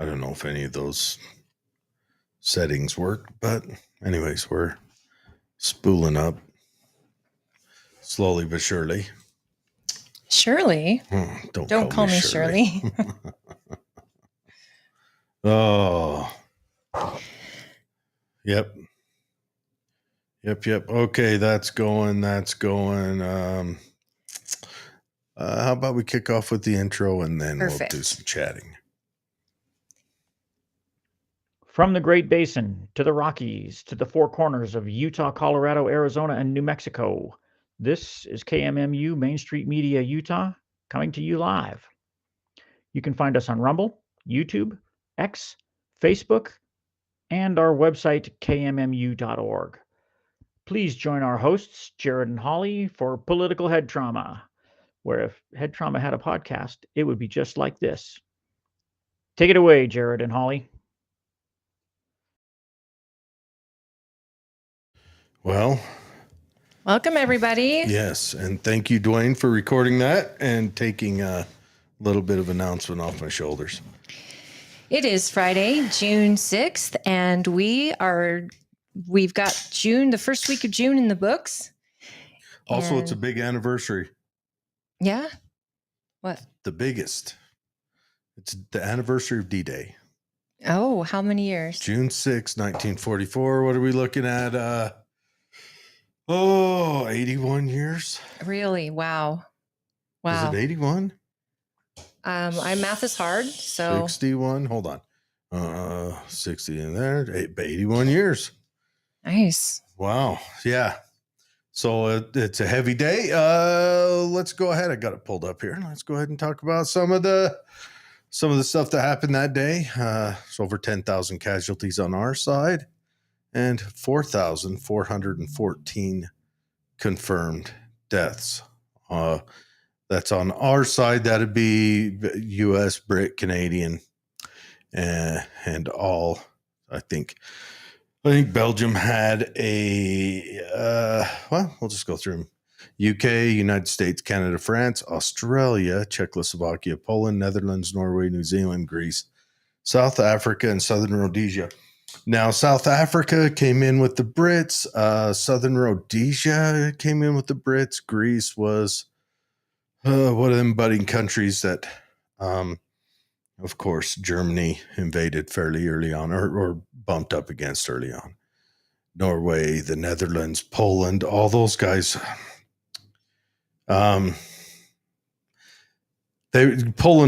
I don't know if any of those settings work, but anyways, we're spooling up slowly but surely. Shirley? Don't call me Shirley. Oh. Yep. Okay, that's going. How about we kick off with the intro and then Perfect. We'll do some chatting. From the Great Basin to the Rockies to the four corners of Utah, Colorado, Arizona, and New Mexico, this is KMMU Main Street Media Utah coming to you live. You can find us on Rumble, YouTube, X, Facebook, and our website, kmmu.org. Please join our hosts, Jared and Holly, for Political Head Trauma, where if Head Trauma had a podcast, it would be just like this. Take it away, Jared and Holly. Well, welcome everybody. Yes, and thank you, Dwayne, for recording that and taking a little bit of announcement off my shoulders. It is Friday, June 6th, and we've got June, the first week of June in the books. Also, it's a big anniversary. Yeah? What? The biggest. It's the anniversary of D-Day. Oh, how many years? June 6, 1944. What are we looking at? 81 years. Really? Wow. Is it 81? My math is hard, so 61. Hold on. 60 in there. 81 years. Nice. Wow. Yeah. So it's a heavy day. Let's go ahead. I got it pulled up here. Let's go ahead and talk about some of the stuff that happened that day. It's over 10,000 casualties on our side and 4,414 confirmed deaths. That's on our side. That'd be U.S., Brit, Canadian, and all. I think Belgium had we'll just go through them. UK, United States, Canada, France, Australia, Czechoslovakia, Poland, Netherlands, Norway, New Zealand, Greece, South Africa, and Southern Rhodesia. Now, South Africa came in with the Brits. Southern Rhodesia came in with the Brits. Greece was one of them budding countries that, of course, Germany invaded fairly early on or bumped up against early on. Norway, the Netherlands, Poland, all those guys. Poland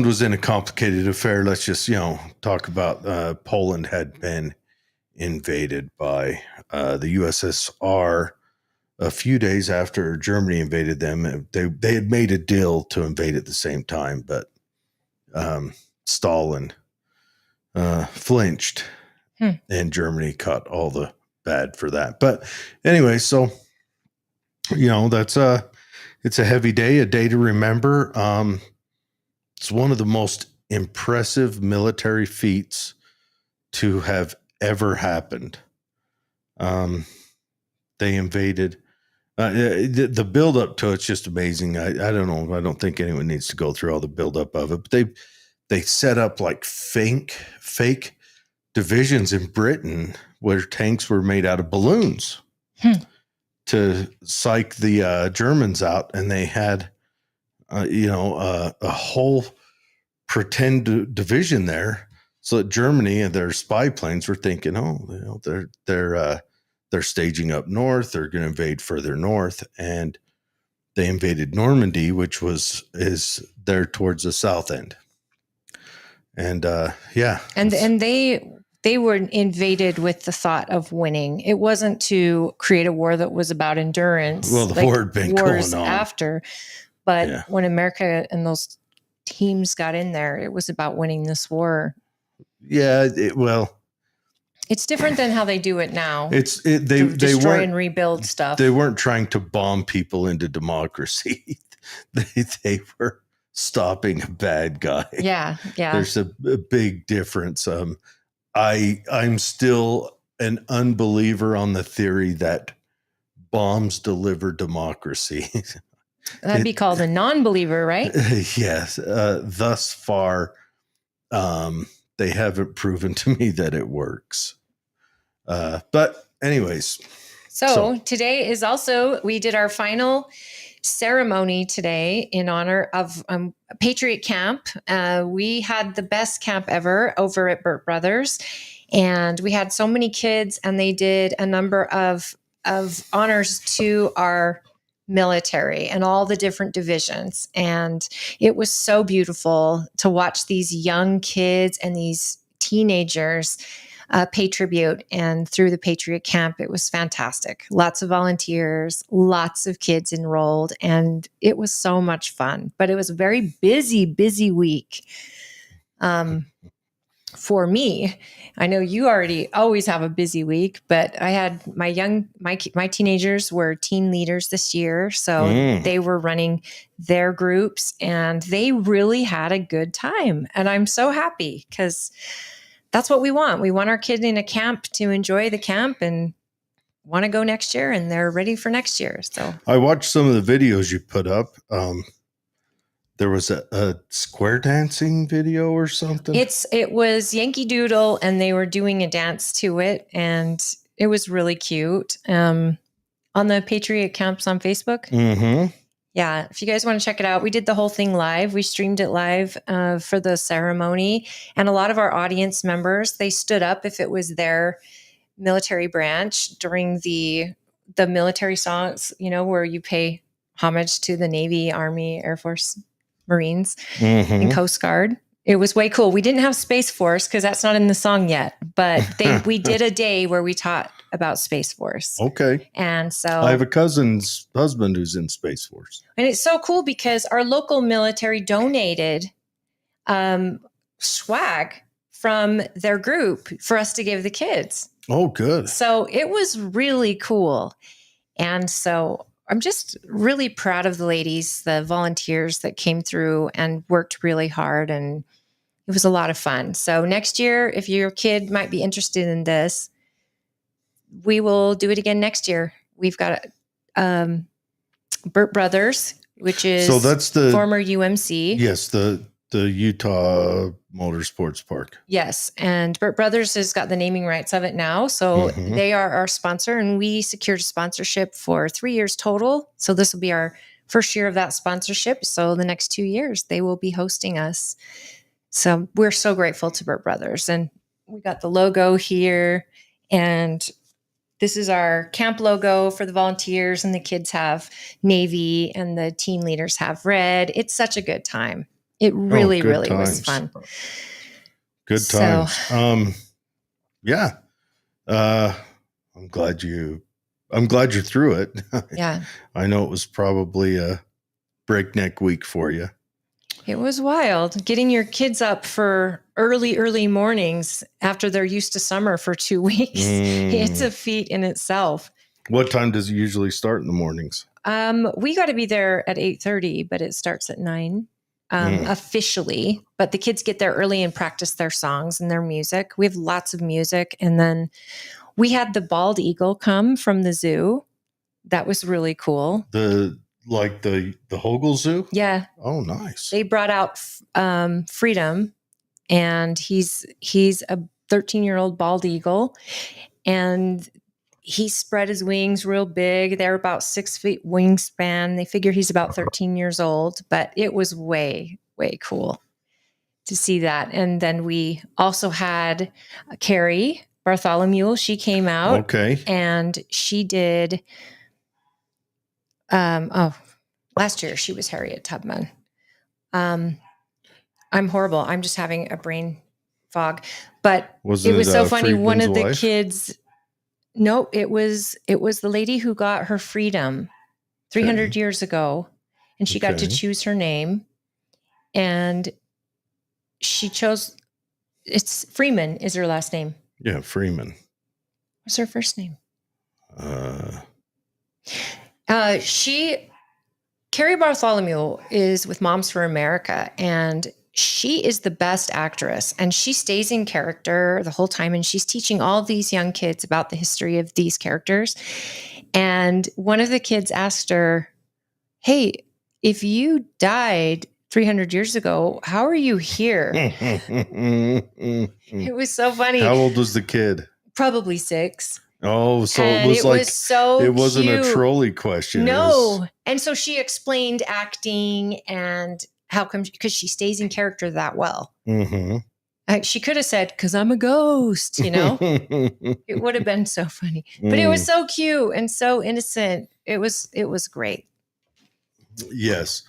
was in a complicated affair. Let's just, talk about Poland had been invaded by the USSR a few days after Germany invaded them. They had made a deal to invade at the same time, but Stalin flinched and Germany caught all the bad for that. But anyway, so, that's it's a heavy day, a day to remember. It's one of the most impressive military feats to have ever happened. They invaded. The build up to it's just amazing. I don't know. I don't think anyone needs to go through all the build up of it. But they set up like fake divisions in Britain where tanks were made out of balloons to psych the Germans out, and they had a whole pretend division there, so that Germany and their spy planes were thinking, they're staging up north. They're going to invade further north, and they invaded Normandy, which is there towards the south end. And and they were invaded with the thought of winning. It wasn't to create a war that was about endurance. Well, the war had been going on after, but when America and those teams got in there, it was about winning this war. Yeah, it's different than how they do it now. They destroy and rebuild stuff. They weren't trying to bomb people into democracy. they were stopping a bad guy. Yeah. There's a big difference. I'm still an unbeliever on the theory that bombs deliver democracy. That'd be called a non-believer, right? Yes. Thus far, they haven't proven to me that it works. But anyways, So today is also, we did our final ceremony today in honor of Patriot Camp. We had the best camp ever over at Burt Brothers, and we had so many kids, and they did a number of honors to our military and all the different divisions. And it was so beautiful to watch these young kids and these teenagers pay tribute. And through the Patriot Camp, it was fantastic. Lots of volunteers, lots of kids enrolled, and it was so much fun. But it was a very busy week for me. I know you always have a busy week, but I had my teenagers were teen leaders this year. So they were running their groups, and they really had a good time. And I'm so happy because that's what we want. We want our kid in a camp to enjoy the camp and want to go next year, and they're ready for next year. So I watched some of the videos you put up. There was a square dancing video or something. It was Yankee Doodle, and they were doing a dance to it, and it was really cute. On the Patriot Camps on Facebook. Mm-hmm. Yeah, if you guys want to check it out, we did the whole thing live. We streamed it live for the ceremony, and a lot of our audience members, they stood up if it was their military branch during the military songs, where you pay homage to the Navy, Army, Air Force, Marines, and Coast Guard. It was way cool. We didn't have Space Force because that's not in the song yet, but we did a day where we taught about Space Force. Okay. And so I have a cousin's husband who's in Space Force. And it's so cool because our local military donated swag from their group for us to give the kids. Oh, good. So it was really cool. And so I'm just really proud of the ladies, the volunteers that came through and worked really hard. And it was a lot of fun. So next year, if your kid might be interested in this, we will do it again next year. We've got Burt Brothers, which is that's the former UMC. Yes, the Utah Motorsports Park. Yes, and Burt Brothers has got the naming rights of it now. So they are our sponsor, and we secured a sponsorship for 3 years total. So this will be our first year of that sponsorship. So the next 2 years, they will be hosting us. So we're so grateful to Burt Brothers. And we got the logo here, and this is our camp logo for the volunteers, and the kids have navy and the teen leaders have red. It's such a good time. It really was fun. Good times. Yeah. I'm glad you're through it. Yeah. I know it was probably a breakneck week for you. It was wild getting your kids up for early mornings after they're used to summer for 2 weeks. It's a feat in itself. What time does it usually start in the mornings? We got to be there at 8:30, but it starts at 9 officially. But the kids get there early and practice their songs and their music. We have lots of music. And then we had the bald eagle come from the zoo. That was really cool. The Hogle Zoo? Yeah. Oh, nice. They brought out Freedom, and he's a 13-year-old bald eagle, and he spread his wings real big. They're about 6 feet wingspan. They figure he's about 13 years old, but it was way cool to see that. And then we also had Carrie Bartholomew. She came out. Okay. And she did last year she was Harriet Tubman. I'm horrible. I'm just having a brain fog. But it was so funny. One of the kids, no, it was the lady who got her freedom 300 years ago, and she got to choose her name, and she chose. It's Freeman is her last name. Yeah, Freeman. What's her first name? Carrie Bartholomew is with Moms for America, and she is the best actress, and she stays in character the whole time, and she's teaching all these young kids about the history of these characters. And one of the kids asked her, "Hey, if you died 300 years ago. How are you here? It was so funny. How old was the kid? Probably 6. Oh, so And it was so it wasn't cute. a trolley question. No. And so she explained acting and how come, because she stays in character that well. Mm-hmm. She could have said, because I'm a ghost, you know? It would have been so funny. But it was so cute and so innocent. It was great. Yes.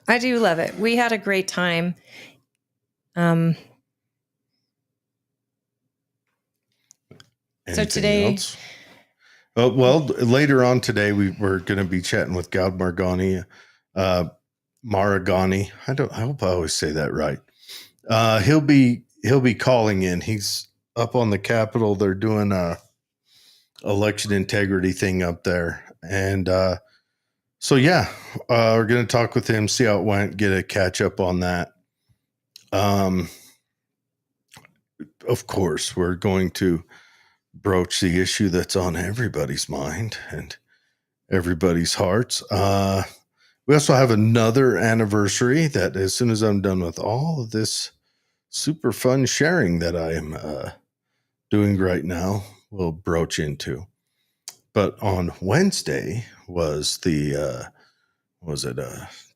I do love it. We had a great time. So today, else? Well, later on today, we're going to be chatting with Goud Maragani. Maragani. I hope I always say that right. He'll be calling in. He's up on the Capitol. They're doing a election integrity thing up there, and so yeah, we're going to talk with him, see how it went, get a catch up on that. Of course, we're going to broach the issue that's on everybody's mind and everybody's hearts. We also have another anniversary that, as soon as I'm done with all of this super fun sharing that I am doing right now, we'll broach into. But on Wednesday was the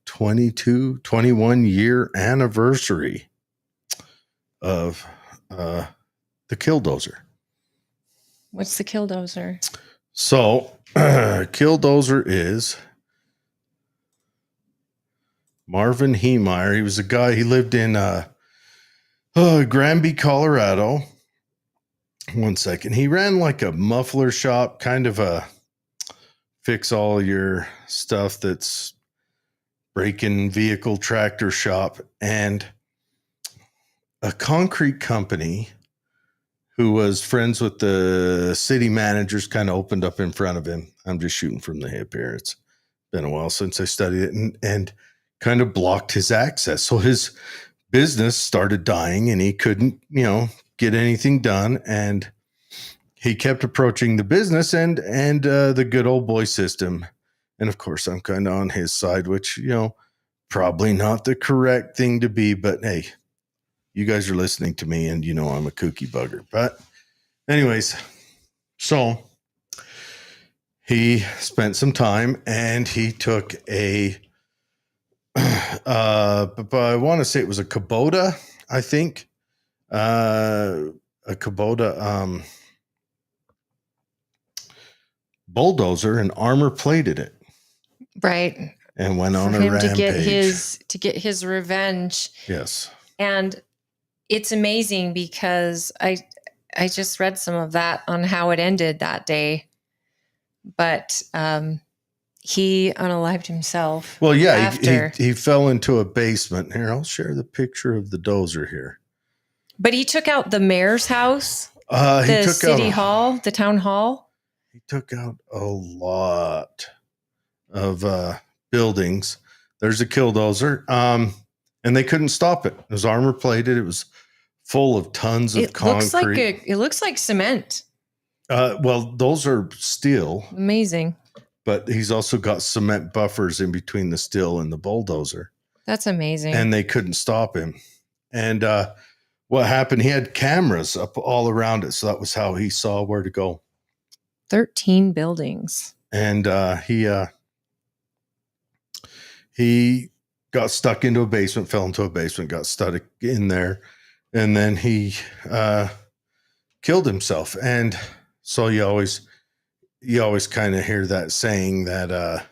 21 year anniversary of the Killdozer. what's the Killdozer? So, Killdozer is Marvin Heemeyer. He was a guy, he lived in Granby, Colorado. One second. He ran like a muffler shop, kind of a fix all your stuff that's breaking vehicle tractor shop, and a concrete company who was friends with the city managers kind of opened up in front of him. I'm just shooting from the hip here. It's been a while since I studied it, and kind of blocked his access. So his business started dying and he couldn't, get anything done. And he kept approaching the business and the good old boy system. And of course, I'm kind of on his side, which, probably not the correct thing to be, but hey, you guys are listening to me and I'm a kooky bugger. But anyways, so he spent some time and he took but I want to say it was a Kubota, I think. A Kubota bulldozer and armor plated it. Right. And went on a rampage. To get his revenge. Yes. And it's amazing because I just read some of that on how it ended that day. But he unalived himself. Well, yeah, after. He fell into a basement. Here, I'll share the picture of the dozer here. But he took out the mayor's house, the town hall. He took out a lot of buildings. There's a Killdozer. And they couldn't stop it. It was armor plated. It was full of tons of concrete. It looks like cement. Well, those are steel. Amazing. But he's also got cement buffers in between the steel and the bulldozer. That's amazing. And they couldn't stop him. And what happened, he had cameras up all around it. So that was how he saw where to go. 13 buildings. And he got stuck into a basement, fell into a basement, got stuck in there. And then he killed himself. And so you always kind of hear that saying that,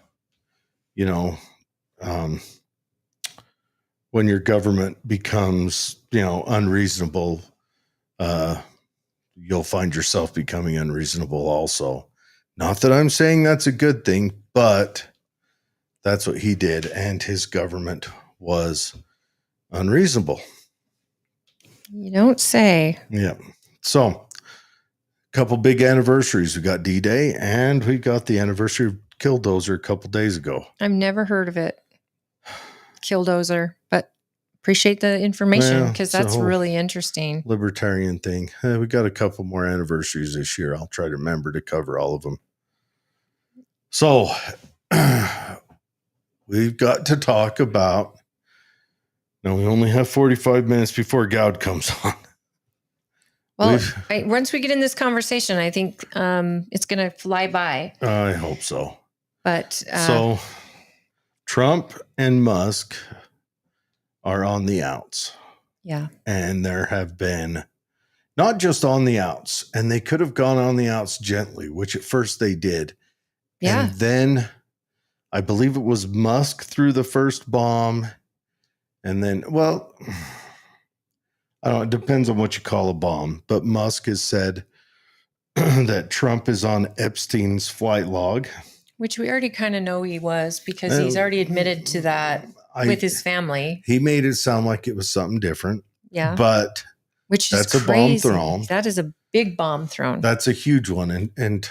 when your government becomes, unreasonable, you'll find yourself becoming unreasonable also. Not that I'm saying that's a good thing, but that's what he did. And his government was unreasonable. You don't say. Yeah. So a couple big anniversaries. We got D-Day and we got the anniversary of Killdozer a couple days ago. I've never heard of it. Killdozer, but appreciate the information because that's really interesting. Libertarian thing. We got a couple more anniversaries this year. I'll try to remember to cover all of them. So we've got to talk about No, we only have 45 minutes before Goud comes on. Well, once we get in this conversation, I think it's going to fly by. I hope so. But so Trump and Musk are on the outs. Yeah. And there have been not just on the outs, and they could have gone on the outs gently, which at first they did. Yeah. And then I believe it was Musk threw the first bomb. And then, well, I don't know, it depends on what you call a bomb, but Musk has said that Trump is on Epstein's flight log. Which we already kind of know he was, because he's already admitted to that with his family. He made it sound like it was something different. Yeah. But which is that's crazy. A bomb thrown. That is a big bomb thrown. That's a huge one. And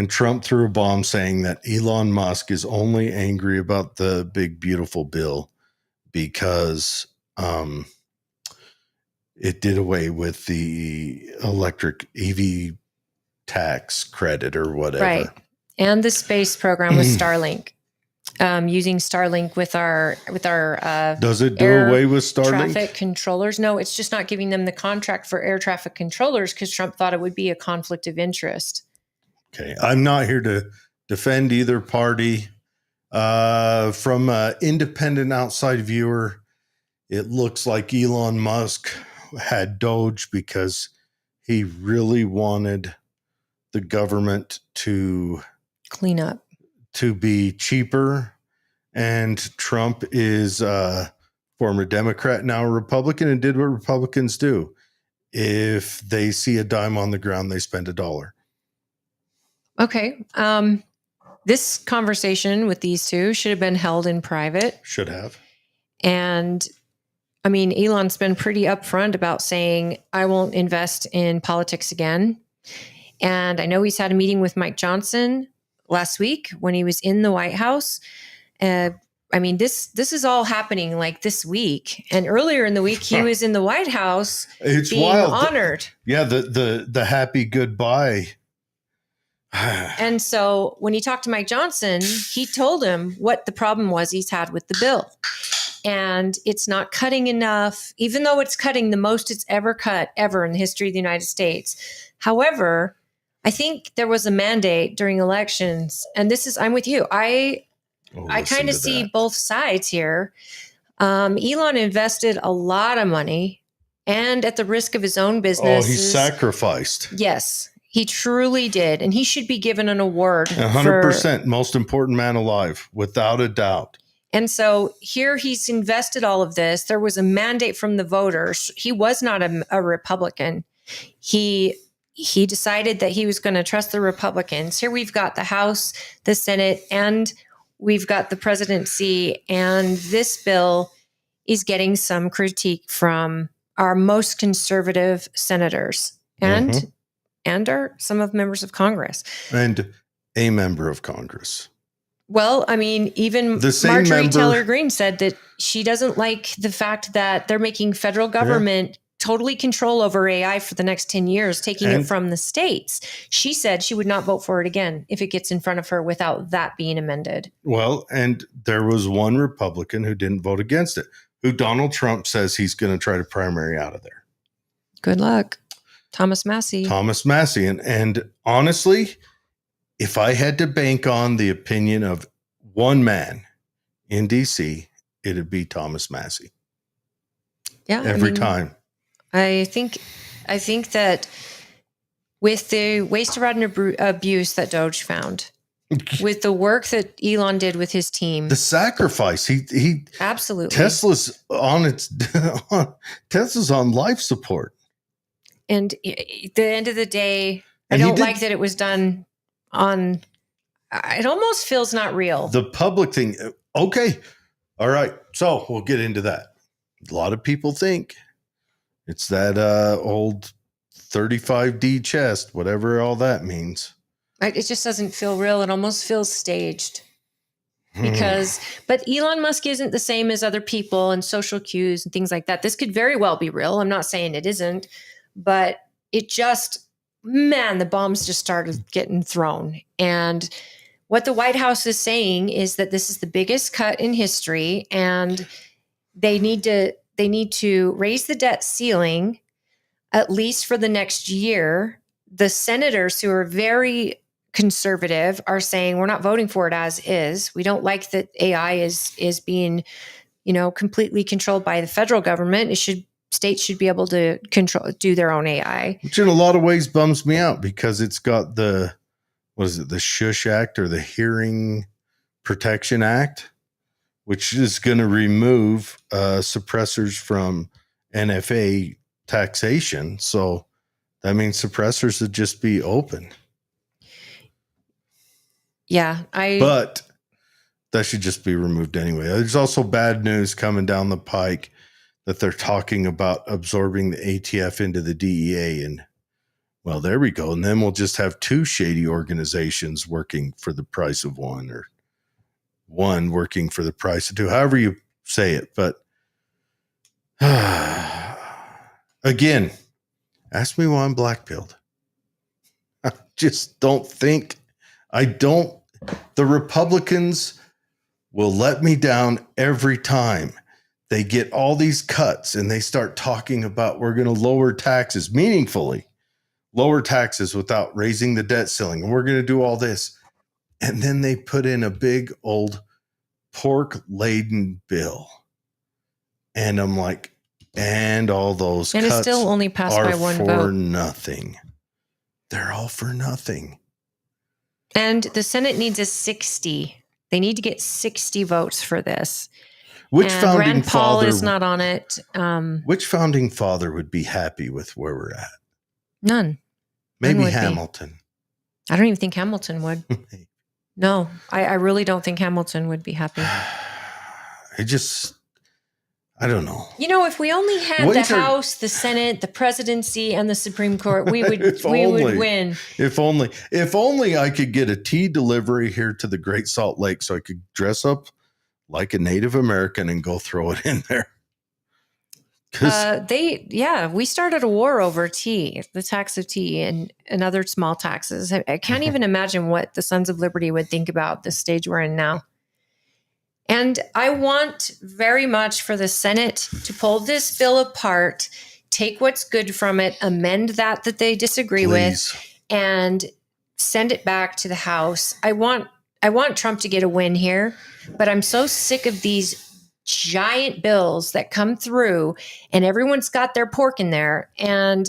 Trump threw a bomb saying that Elon Musk is only angry about the big, beautiful bill because it did away with the electric EV tax credit or whatever. Right. And the space program with Starlink. Using Starlink with our does it do away with Starlink? Traffic controllers? No, it's just not giving them the contract for air traffic controllers because Trump thought it would be a conflict of interest. Okay, I'm not here to defend either party. From an independent outside viewer, it looks like Elon Musk had Doge because he really wanted the government to clean up, to be cheaper. And Trump is a former Democrat, now a Republican, and did what Republicans do. If they see a dime on the ground, they spend $1. Okay. This conversation with these two should have been held in private. Should have. And I mean, Elon's been pretty upfront about saying, I won't invest in politics again. And I know he's had a meeting with Mike Johnson last week when he was in the White House. I mean, this is all happening like this week. And earlier in the week, he was in the White House being wild. Honored. Yeah, the happy goodbye. And so when he talked to Mike Johnson, he told him what the problem was he's had with the bill. And it's not cutting enough, even though it's cutting the most it's ever cut ever in the history of the United States. However, I think there was a mandate during elections, and I'm with you. I kind of see both sides here. Elon invested a lot of money, and at the risk of his own business. Oh, he sacrificed. Yes, he truly did, and he should be given an award. 100%, most important man alive, without a doubt. And so here he's invested all of this. There was a mandate from the voters. He was not a Republican. He decided that he was going to trust the Republicans. Here we've got the House, the Senate, and we've got the presidency. And this bill is getting some critique from our most conservative senators and some of members of Congress. And a member of Congress. Well, I mean, even Marjorie Taylor Greene said that she doesn't like the fact that they're making federal government totally control over AI for the next 10 years, taking it from the states. She said she would not vote for it again if it gets in front of her without that being amended. Well, and there was one Republican who didn't vote against it, who Donald Trump says he's going to try to primary out of there. Good luck. Thomas Massey. And honestly, if I had to bank on the opinion of one man in DC, it'd be Thomas Massey. Yeah. Every time. I think that with the waste, fraud, and abuse that Doge found, with the work that Elon did with his team, the sacrifice, he absolutely. Tesla's on life support. And at the end of the day, I don't like that it was done on, it almost feels not real. The public thing. Okay. All right. So we'll get into that. A lot of people think it's that old 35D chest, whatever all that means. It just doesn't feel real. It almost feels staged. But Elon Musk isn't the same as other people and social cues and things like that. This could very well be real. I'm not saying it isn't, but it just, man, the bombs just started getting thrown. And what the White House is saying is that this is the biggest cut in history. And they need to raise the debt ceiling at least for the next year. The senators who are very conservative are saying we're not voting for it as is. We don't like that AI is being, completely controlled by the federal government. States should be able to do their own AI. Which in a lot of ways bums me out because it's got the Shush Act or the Hearing Protection Act, which is going to remove suppressors from NFA taxation. So that means suppressors would just be open. Yeah, but that should just be removed anyway. There's also bad news coming down the pike that they're talking about absorbing the ATF into the DEA. And well, there we go. And then we'll just have two shady organizations working for the price of one, or one working for the price of two, however you say it. But again, ask me why I'm black-pilled. I just don't think, the Republicans will let me down every time. They get all these cuts and they start talking about we're going to lower taxes, meaningfully lower taxes without raising the debt ceiling. And we're going to do all this. And then they put in a big old pork-laden bill. And I'm like, and all those and cuts it's still only passed by one for vote. Nothing. They're all for nothing. And the Senate needs a 60. They need to get 60 votes for this. Which and founding Rand Paul father is not on it. Which founding father would be happy with where we're at? None. Maybe would be. Hamilton. I don't even think Hamilton would. No, I really don't think Hamilton would be happy. I don't know. If we only had the House, the Senate, the presidency, and the Supreme Court, we would would win. If only I could get a tea delivery here to the Great Salt Lake so I could dress up like a Native American and go throw it in there. We started a war over tea, the tax of tea, and other small taxes. I can't even imagine what the Sons of Liberty would think about the stage we're in now. And I want very much for the Senate to pull this bill apart, take what's good from it, amend that they disagree with, and send it back to the House. I want Trump to get a win here, but I'm so sick of these giant bills that come through and everyone's got their pork in there. And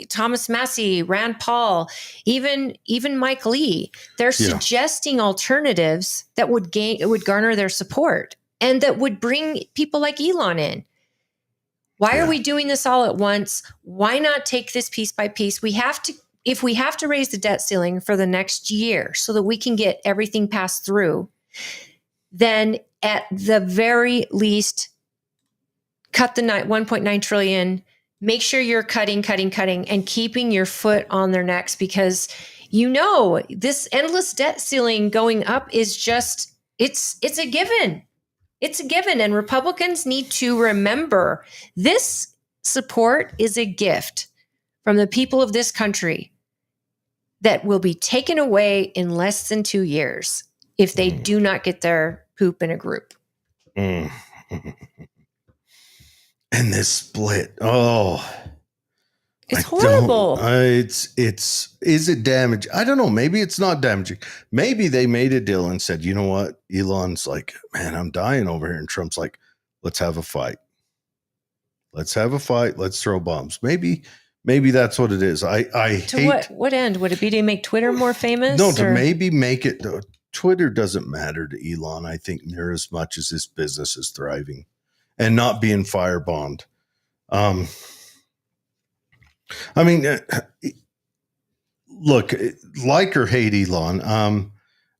Thomas Massey, Rand Paul, even Mike Lee, they're suggesting alternatives that would garner their support and that would bring people like Elon in. Why are we doing this all at once? Why not take this piece by piece? If we have to raise the debt ceiling for the next year so that we can get everything passed through, then at the very least, cut the 1.9 trillion. Make sure you're cutting, and keeping your foot on their necks, because this endless debt ceiling going up is just, it's a given. It's a given. And Republicans need to remember this support is a gift from the people of this country that will be taken away in less than 2 years if they do not get their poop in a group. And this split. It's horrible. Is it damaging? I don't know. Maybe it's not damaging. Maybe they made a deal and said, you know what? Elon's like, man, I'm dying over here. And Trump's like, let's have a fight. Let's have a fight. Let's throw bombs. Maybe that's what it is. What end? Would it be to make Twitter more famous? No, to maybe make it. Twitter doesn't matter to Elon, I think, near as much as his business is thriving and not being firebombed. Look, like or hate Elon.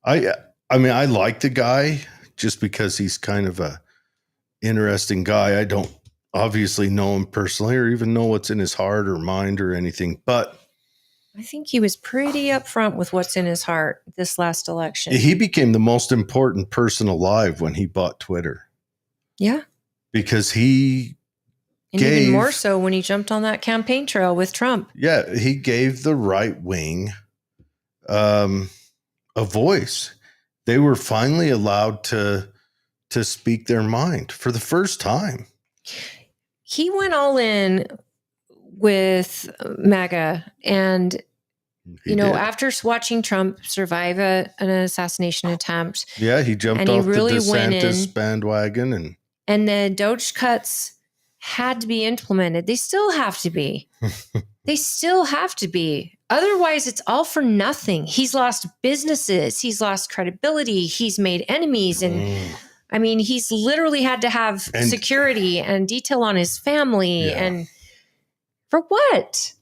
I like the guy just because he's kind of a interesting guy. I don't obviously know him personally or even know what's in his heart or mind or anything, but I think he was pretty upfront with what's in his heart this last election. He became the most important person alive when he bought Twitter. Yeah. Because even more so when he jumped on that campaign trail with Trump. Yeah, he gave the right wing a voice. They were finally allowed to to speak their mind for the first time. He went all in with MAGA, and He did. after watching Trump survive an assassination attempt, Yeah, he jumped and he off really the went DeSantis in. bandwagon, and the Doge cuts had to be implemented. They still have to be. They still have to be. Otherwise, it's all for nothing. He's lost businesses. He's lost credibility. He's made enemies. And I mean, he's literally had to have security and detail on his family. Yeah. And for what?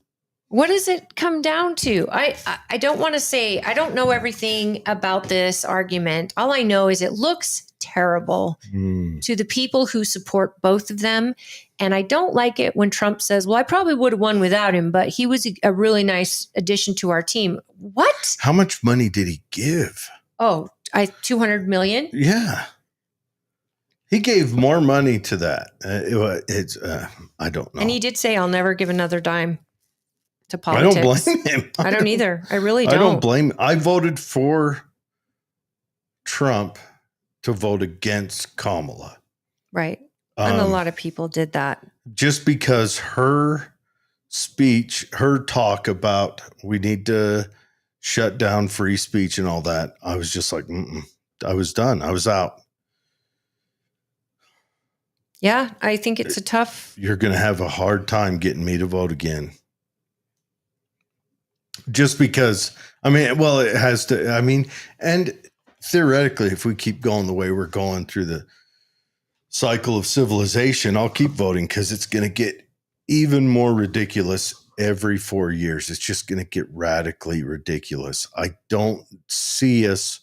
What does it come down to? I don't want to say, I don't know everything about this argument. All I know is it looks terrible to the people who support both of them. And I don't like it when Trump says, well, I probably would have won without him, but he was a really nice addition to our team. What? How much money did he give? Oh, 200 million? Yeah. He gave more money to that. I don't know. And he did say, I'll never give another dime to politics. I don't blame him. I don't either. I really don't. I don't blame him. I voted for Trump to vote against Kamala. Right. And a lot of people did that. Just because her speech, her talk about we need to shut down free speech and all that, I was just like, I was done. I was out. Yeah, I think it's a tough. You're going to have a hard time getting me to vote again. Just because, it has to, and theoretically, if we keep going the way we're going through the cycle of civilization, I'll keep voting because it's going to get even more ridiculous every 4 years. It's just going to get radically ridiculous. I don't see us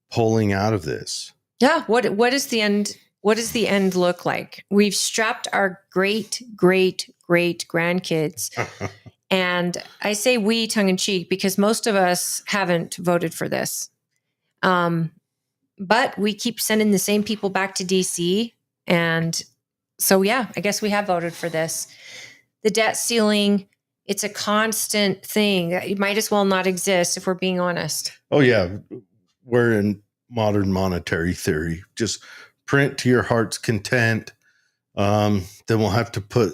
pulling out of this. Yeah. What is the end? What does the end look like? We've strapped our great grandkids. And I say we tongue in cheek because most of us haven't voted for this. But we keep sending the same people back to DC. And so, yeah, I guess we have voted for this. The debt ceiling, it's a constant thing. It might as well not exist if we're being honest. Oh, yeah. We're in modern monetary theory. Just print to your heart's content. Then we'll have to put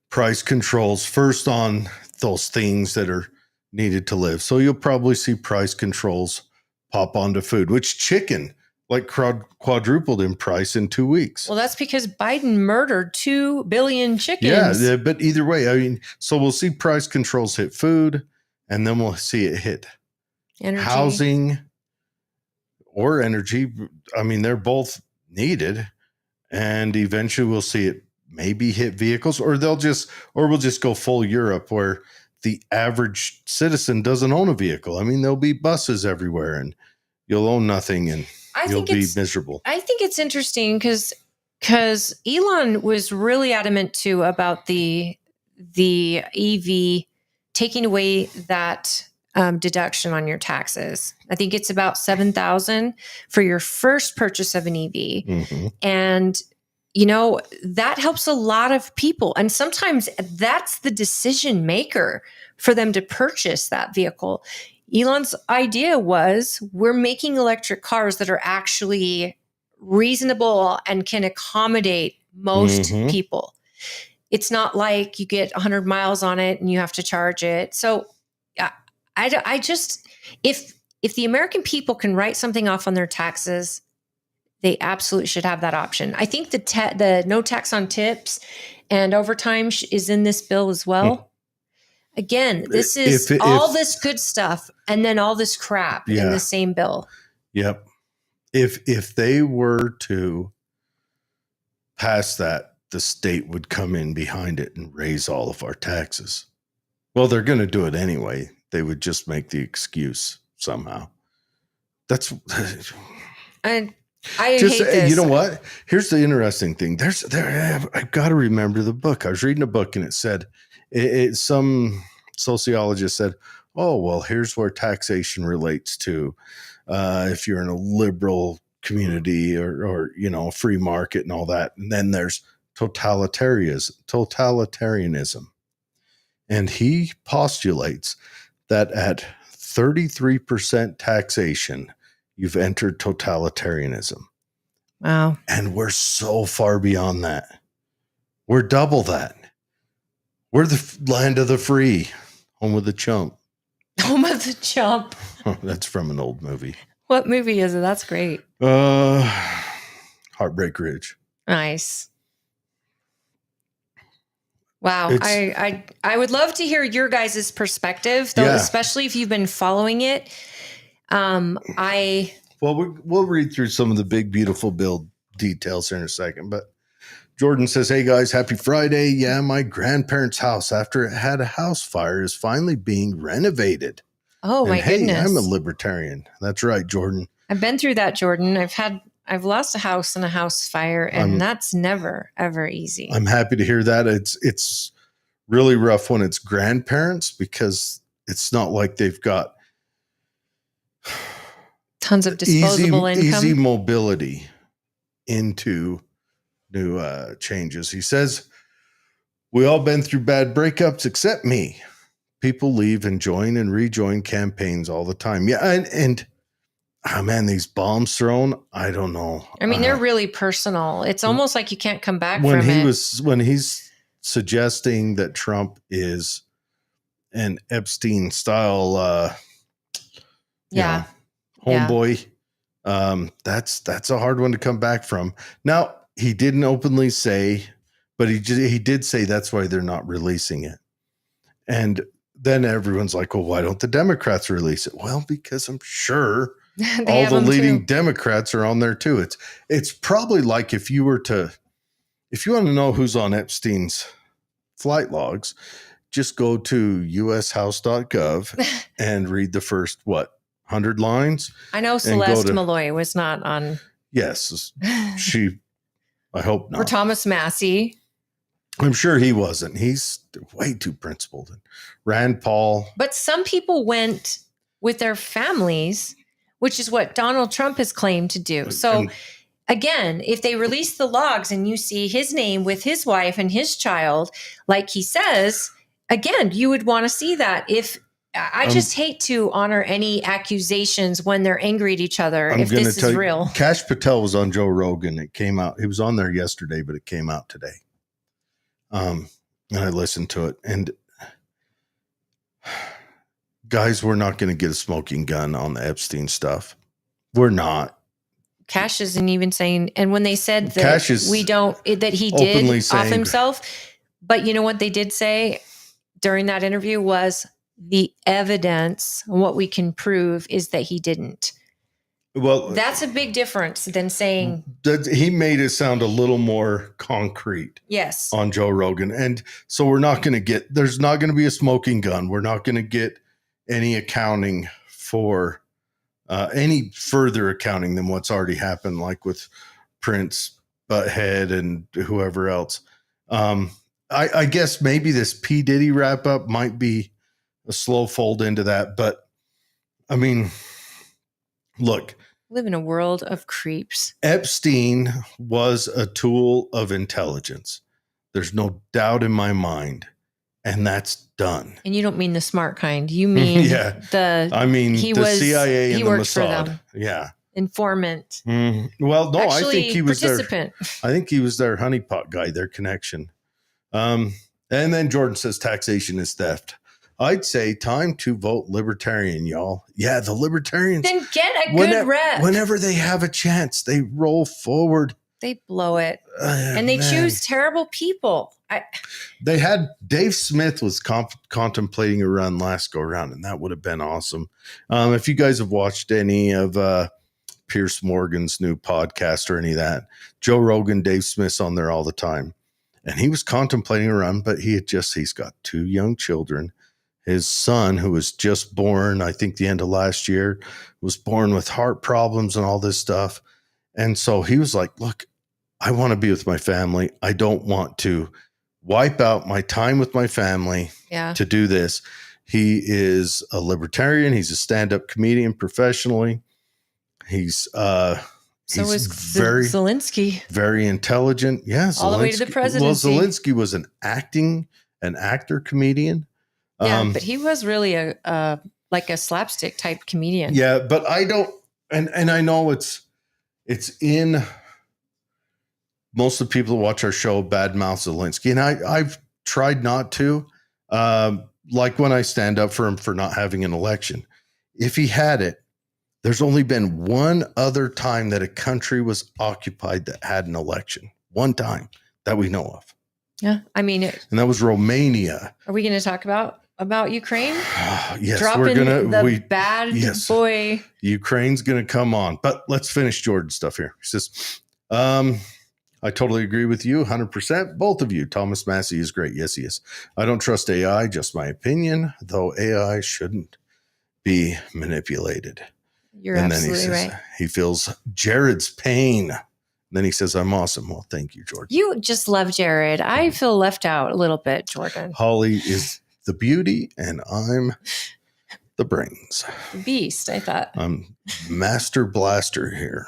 price controls first on those things that are needed to live. So you'll probably see price controls pop onto food, which chicken like quadrupled in price in 2 weeks. Well, that's because Biden murdered 2 billion chickens. Yeah, but either way, so we'll see price controls hit food, and then we'll see it hit housing or energy. They're both needed, and eventually we'll see it maybe hit vehicles, or we'll just go full Europe where the average citizen doesn't own a vehicle. There'll be buses everywhere, and you'll own nothing, and you'll be miserable. I think it's interesting because Elon was really adamant too about the EV taking away that deduction on your taxes. I think it's about $7,000 for your first purchase of an EV. Mm-hmm. And, that helps a lot of people. And sometimes that's the decision maker for them to purchase that vehicle. Elon's idea was we're making electric cars that are actually reasonable and can accommodate most people. It's not like you get 100 miles on it and you have to charge it. So I just, if the American people can write something off on their taxes, they absolutely should have that option. I think the no tax on tips and overtime is in this bill as well. Again, this is all this good stuff and then all this crap in the same bill. Yep. If they were to pass that, the state would come in behind it and raise all of our taxes. Well, they're going to do it anyway. They would just make the excuse somehow. That's I hate this. You know what? Here's the interesting thing. I've got to remember the book. I was reading a book and it said, some sociologist said, oh, well, here's where taxation relates to if you're in a liberal community or free market and all that. And then there's totalitarianism. And he postulates that at 33% taxation, you've entered totalitarianism. Wow. And we're so far beyond that. We're double that. We're the land of the free, home of the chump. Home of the chump. That's from an old movie. What movie is it? That's great. Heartbreak Ridge. Nice. Wow. I would love to hear your guys' perspective, though, especially if you've been following it. We'll read through some of the big, beautiful build details here in a second. But Jordan says, "Hey guys, happy Friday. Yeah, my grandparents' house, after it had a house fire, is finally being renovated." Oh, and my hey, goodness. I'm a libertarian. That's right, Jordan. I've been through that, Jordan. I've lost a house in a house fire, and that's never, ever easy. I'm happy to hear that. It's really rough when it's grandparents, because it's not like they've got tons of disposable income. Easy mobility into new changes. He says, "We all been through bad breakups except me. People leave and join and rejoin campaigns all the time." Yeah, and oh man, these bombs thrown, I don't know. I mean, they're really personal. It's almost like you can't come back when from it. When he's suggesting that Trump is an Epstein style homeboy, that's a hard one to come back from. Now, he didn't openly say, but he did say that's why they're not releasing it. And then everyone's like, "Well, why don't the Democrats release it?" Well, because I'm sure all the leading Democrats are on there too. It's probably like if you want to know who's on Epstein's flight logs, just go to ushouse.gov and read the first 100 lines. I know Celeste Malloy was not on. Yes, I hope not. Or Thomas Massey. I'm sure he wasn't. He's way too principled. Rand Paul. But some people went with their families, which is what Donald Trump has claimed to do. So again, if they release the logs and you see his name with his wife and his child, like he says, again, you would want to see that. I just hate to honor any accusations when they're angry at each other. If this is real. Kash Patel was on Joe Rogan. It came out. He was on there yesterday, but it came out today. And I listened to it, and guys, we're not going to get a smoking gun on the Epstein stuff. We're not. Kash isn't even saying, and when they said that that he did off himself, but you know what they did say during that interview was the evidence, what we can prove is that he didn't. Well, that's a big difference than saying he made it sound a little more concrete. Yes. On Joe Rogan. And so there's not going to be a smoking gun. We're not going to get any accounting for any further accounting than what's already happened, like with Prince, Butthead, and whoever else. I guess maybe this P. Diddy wrap up might be a slow fold into that. But I mean, look. Live in a world of creeps. Epstein was a tool of intelligence. There's no doubt in my mind. And that's done. And you don't mean the smart kind. You mean the CIA and the Mossad. Yeah. Informant. Mm-hmm. Well, no, I think he was participant. I think he was their honeypot guy, their connection. And then Jordan says taxation is theft. I'd say time to vote libertarian, y'all. Yeah, the libertarians. Then get a good rep. Whenever they have a chance, they roll forward. They blow it. And they choose terrible people. They had Dave Smith was contemplating a run last go around, and that would have been awesome. If you guys have watched any of Pierce Morgan's new podcast or any of that, Joe Rogan, Dave Smith's on there all the time. And he was contemplating a run, but he's got 2 young children. His son, who was just born, I think the end of last year, was born with heart problems and all this stuff. And so he was like, look, I want to be with my family. I don't want to wipe out my time with my family to do this. He is a libertarian. He's a stand-up comedian professionally. He's Zelensky. Very intelligent. Yeah. All the way to the presidency. Well, Zelensky was an actor comedian. Yeah, but he was really a slapstick type comedian. Yeah, but I don't, and I know it's in most of the people that watch our show badmouth Zelensky, and I've tried not to. Like when I stand up for him for not having an election. If he had it, there's only been one other time that a country was occupied that had an election. One time that we know of. Yeah. I mean, and that was Romania. Are we going to talk about Ukraine? Yes, Dropping we're gonna. bad boy. Ukraine's gonna come on, but let's finish Jordan's stuff here. He says, I totally agree with you 100%. Both of you. Thomas Massey is great. Yes, he is. I don't trust AI, just my opinion, though AI shouldn't be manipulated. You're absolutely right. He feels Jared's pain. Then he says, I'm awesome. Well, thank you, Jordan. You just love Jared. I feel left out a little bit, Jordan. Holly is the beauty and I'm the brains. Beast, I thought. I'm Master Blaster here.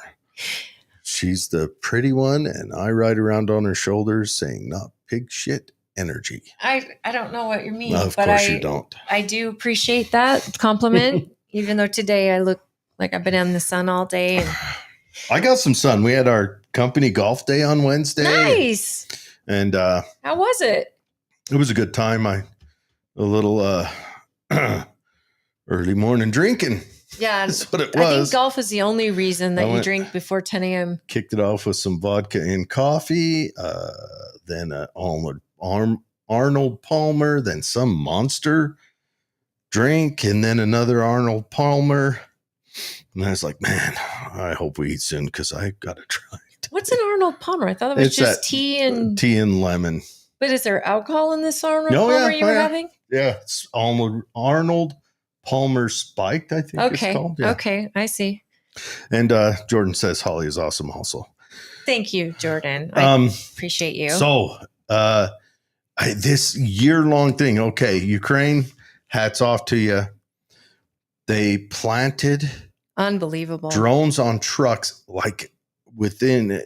She's the pretty one, and I ride around on her shoulders saying, not pig shit energy. I don't know what you mean. Of course you don't. I do appreciate that compliment, even though today I look like I've been in the sun all day. And I got some sun. We had our company golf day on Wednesday. Nice. And how was it? It was a good time. A little early morning drinking. Yeah, that's what it was. I think golf is the only reason that you drink before 10 a.m. Kicked it off with some vodka and coffee, then Arnold Palmer, then some monster drink, and then another Arnold Palmer. And I was like, man, I hope we eat soon because I got to try it. What's an Arnold Palmer? I thought it was just tea and lemon. But is there alcohol in this Arnold Palmer you were having? Yeah, it's Arnold Palmer Spiked, I think it's called. Yeah. Okay, I see. And Jordan says Holly is awesome also. Thank you, Jordan. I appreciate you. So this year-long thing, okay, Ukraine, hats off to you. They planted unbelievable drones on trucks like within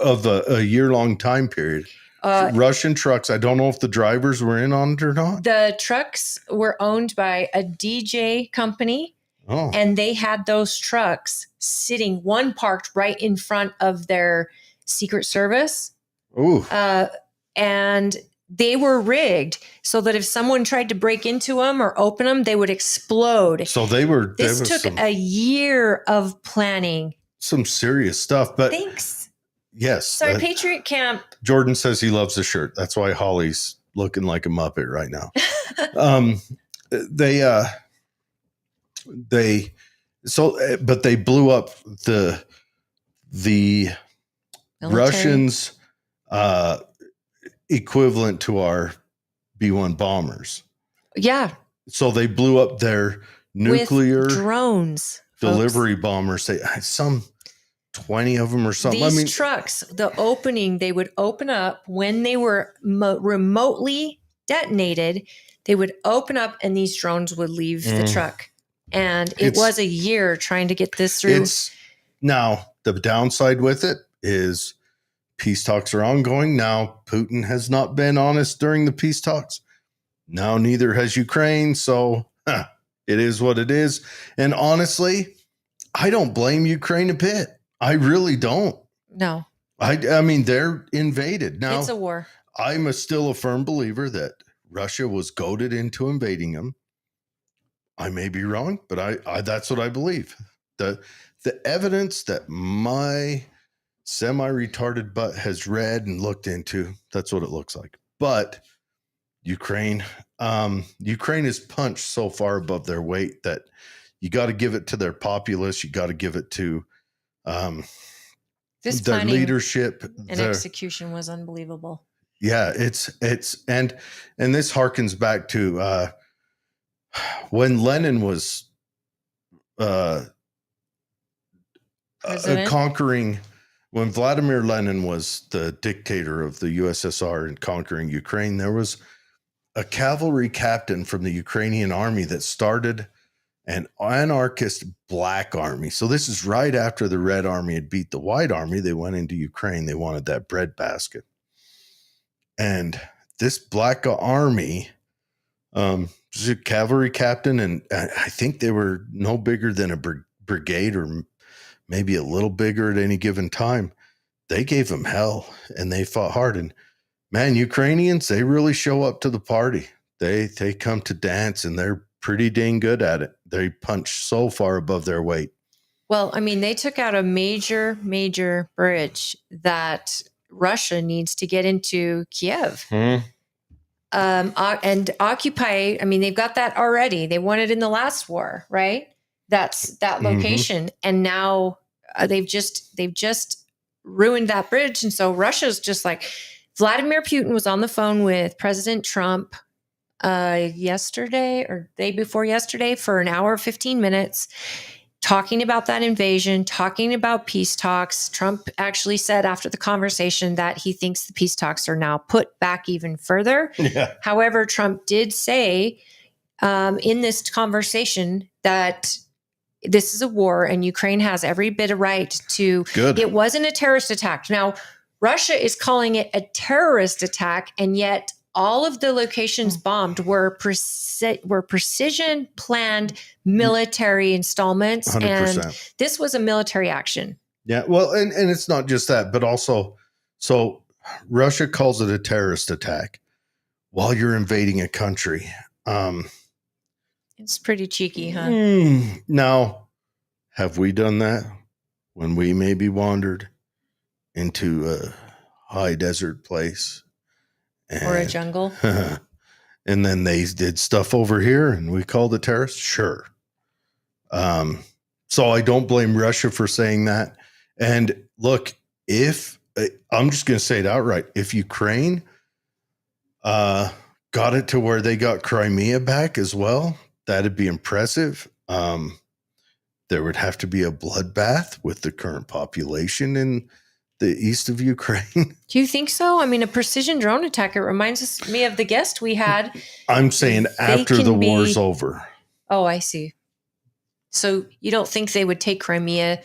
of a year-long time period. Russian trucks. I don't know if the drivers were in on it or not. The trucks were owned by a DJ company, and they had those trucks sitting, one parked right in front of their Secret Service. Ooh. And they were rigged so that if someone tried to break into them or open them, they would explode. So this took a year of planning. Some serious stuff, but thanks. Yes. Sorry, Patriot Camp. Jordan says he loves the shirt. That's why Holly's looking like a Muppet right now. But they blew up the military. Russians equivalent to our B-1 bombers. Yeah. So they blew up their nuclear with drones delivery bombers. 20 of them or something. These trucks, they would open up when they were remotely detonated. They would open up and these drones would leave the truck. And it was a year trying to get this through. Now, the downside with it is peace talks are ongoing. Now, Putin has not been honest during the peace talks. Now, neither has Ukraine. So it is what it is. And honestly, I don't blame Ukraine a bit. I really don't. No. I mean, they're invaded. Now, it's a war. I'm still a firm believer that Russia was goaded into invading them. I may be wrong, but I that's what I believe. The evidence that my semi-retarded butt has read and looked into, that's what it looks like. But Ukraine is punched so far above their weight that you got to give it to their populace. You got to give it to their leadership and execution was unbelievable. Yeah, it's and this harkens back to when Lenin was conquering, when Vladimir Lenin was the dictator of the USSR and conquering Ukraine. There was a cavalry captain from the Ukrainian army that started an anarchist black army. So this is right after the Red Army had beat the White Army. They went into Ukraine. They wanted that breadbasket. And this black army was a cavalry captain, and I think they were no bigger than a brigade or maybe a little bigger at any given time. they gave them hell and they fought hard. And man, Ukrainians, they really show up to the party. They come to dance and they're pretty dang good at it. They punch so far above their weight. Well, I mean, they took out a major bridge that Russia needs to get into Kiev. And occupy. I mean, they've got that already. They won it in the last war, right? That's that location, and now they've just ruined that bridge. And so Russia's just like, Vladimir Putin was on the phone with President Trump yesterday or day before yesterday for an hour, 15 minutes, talking about that invasion, talking about peace talks. Trump actually said after the conversation that he thinks the peace talks are now put back even further. Yeah. However, Trump did say in this conversation that this is a war and Ukraine has every bit of right to. Good. It wasn't a terrorist attack. Now, Russia is calling it a terrorist attack, and yet all of the locations bombed were precision planned military installments. 100%. And this was a military action. Yeah. Well, and it's not just that, but also, so Russia calls it a terrorist attack while you're invading a country. It's pretty cheeky, huh? Now, have we done that when we maybe wandered into a high desert place? Or a jungle? And then they did stuff over here and we called it terrorist? Sure. So I don't blame Russia for saying that. And look, if I'm just going to say it outright, if Ukraine got it to where they got Crimea back as well, that'd be impressive. There would have to be a bloodbath with the current population in the east of Ukraine. Do you think so? I mean, a precision drone attack, it reminds me of the guest we had. I'm saying after the war's over. Oh, I see. So you don't think they would take Crimea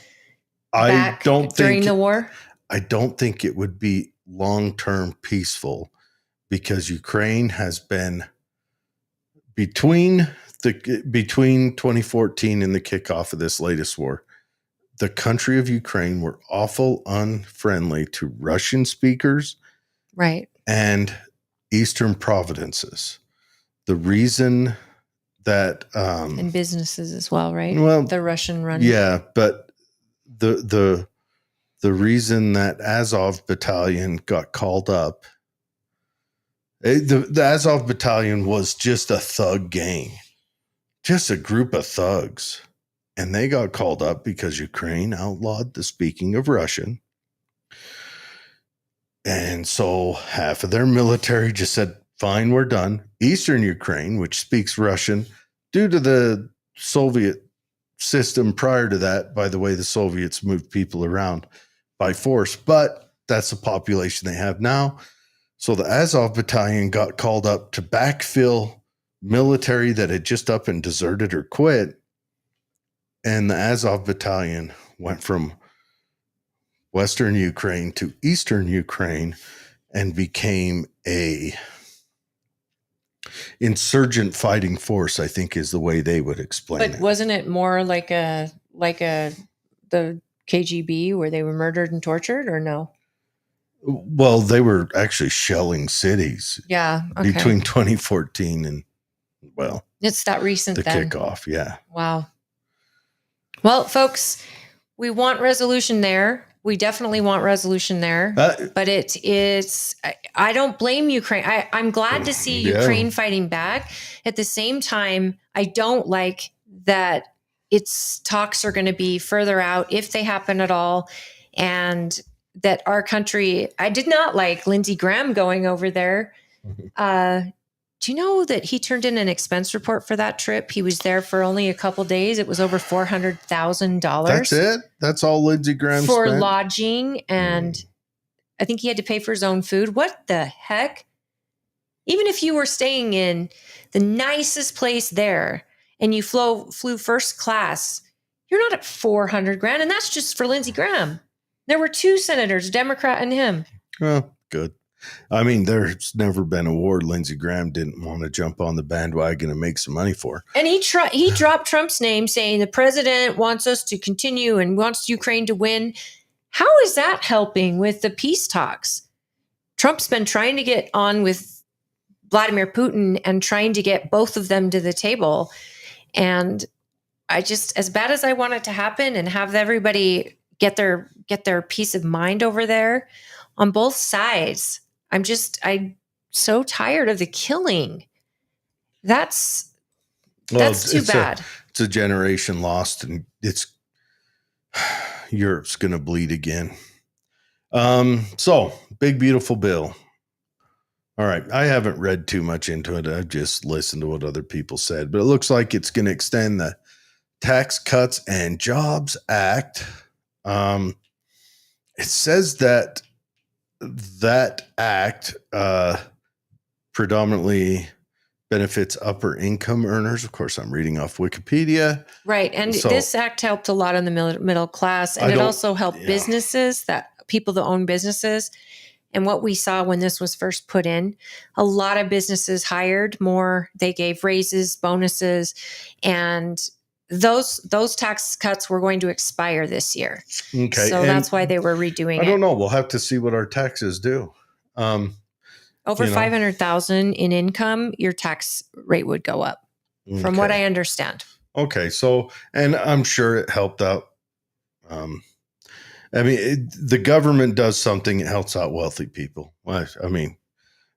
back during the war? I don't think it would be long-term peaceful because Ukraine has been between 2014 and the kickoff of this latest war. The country of Ukraine were awful unfriendly to Russian speakers, right, and Eastern provinces. The reason that and businesses as well, right? Well, the Russian run. Yeah, but the reason that Azov battalion got called up, the Azov battalion was just a thug gang, just a group of thugs. And they got called up because Ukraine outlawed the speaking of Russian. And so half of their military just said, fine, we're done. Eastern Ukraine, which speaks Russian, due to the Soviet system prior to that, by the way, the Soviets moved people around by force, but that's the population they have now. So the Azov battalion got called up to backfill military that had just up and deserted or quit. And the Azov battalion went from Western Ukraine to Eastern Ukraine and became a insurgent fighting force, I think is the way they would explain it. But wasn't it more like the KGB where they were murdered and tortured, or no? Well, they were actually shelling cities. Yeah. Okay. Between 2014 and, well, it's that recent the then. kickoff. Yeah. Wow. Well, folks, we want resolution there. We definitely want resolution there. But it's I don't blame Ukraine. I'm glad to see Ukraine fighting back. At the same time, I don't like that its talks are going to be further out, if they happen at all. And that our country, I did not like Lindsey Graham going over there. Do you know that he turned in an expense report for that trip? He was there for only a couple days. It was over $400,000. That's it? That's all Lindsey Graham for spent? Lodging, and I think he had to pay for his own food. What the heck? Even if you were staying in the nicest place there and you flew first class, you're not at $400,000, and that's just for Lindsey Graham. There were two senators, a Democrat and him. Oh, good. I mean, there's never been a war Lindsey Graham didn't want to jump on the bandwagon and make some money for. And he dropped Trump's name, saying the president wants us to continue and wants Ukraine to win. How is that helping with the peace talks? Trump's been trying to get on with Vladimir Putin and trying to get both of them to the table. And I just, as bad as I want it to happen and have everybody get their peace of mind over there on both sides, I'm so tired of the killing. That's too bad. It's a generation lost, and Europe's going to bleed again. So big, beautiful bill. All right. I haven't read too much into it. I've just listened to what other people said, but it looks like it's going to extend the Tax Cuts and Jobs Act. It says that act predominantly benefits upper income earners. Of course, I'm reading off Wikipedia. Right. And So- this act helped a lot in the middle class. And it also helped businesses, people that own businesses. And what we saw when this was first put in, a lot of businesses hired more. They gave raises, bonuses, and those tax cuts were going to expire this year. Okay. So and that's why they were redoing it. I don't know. We'll have to see what our taxes do. Over 500,000 in income, your tax rate would go up, from what I understand. Okay. So, and I'm sure it helped out. I mean, the government does something, it helps out wealthy people. I mean,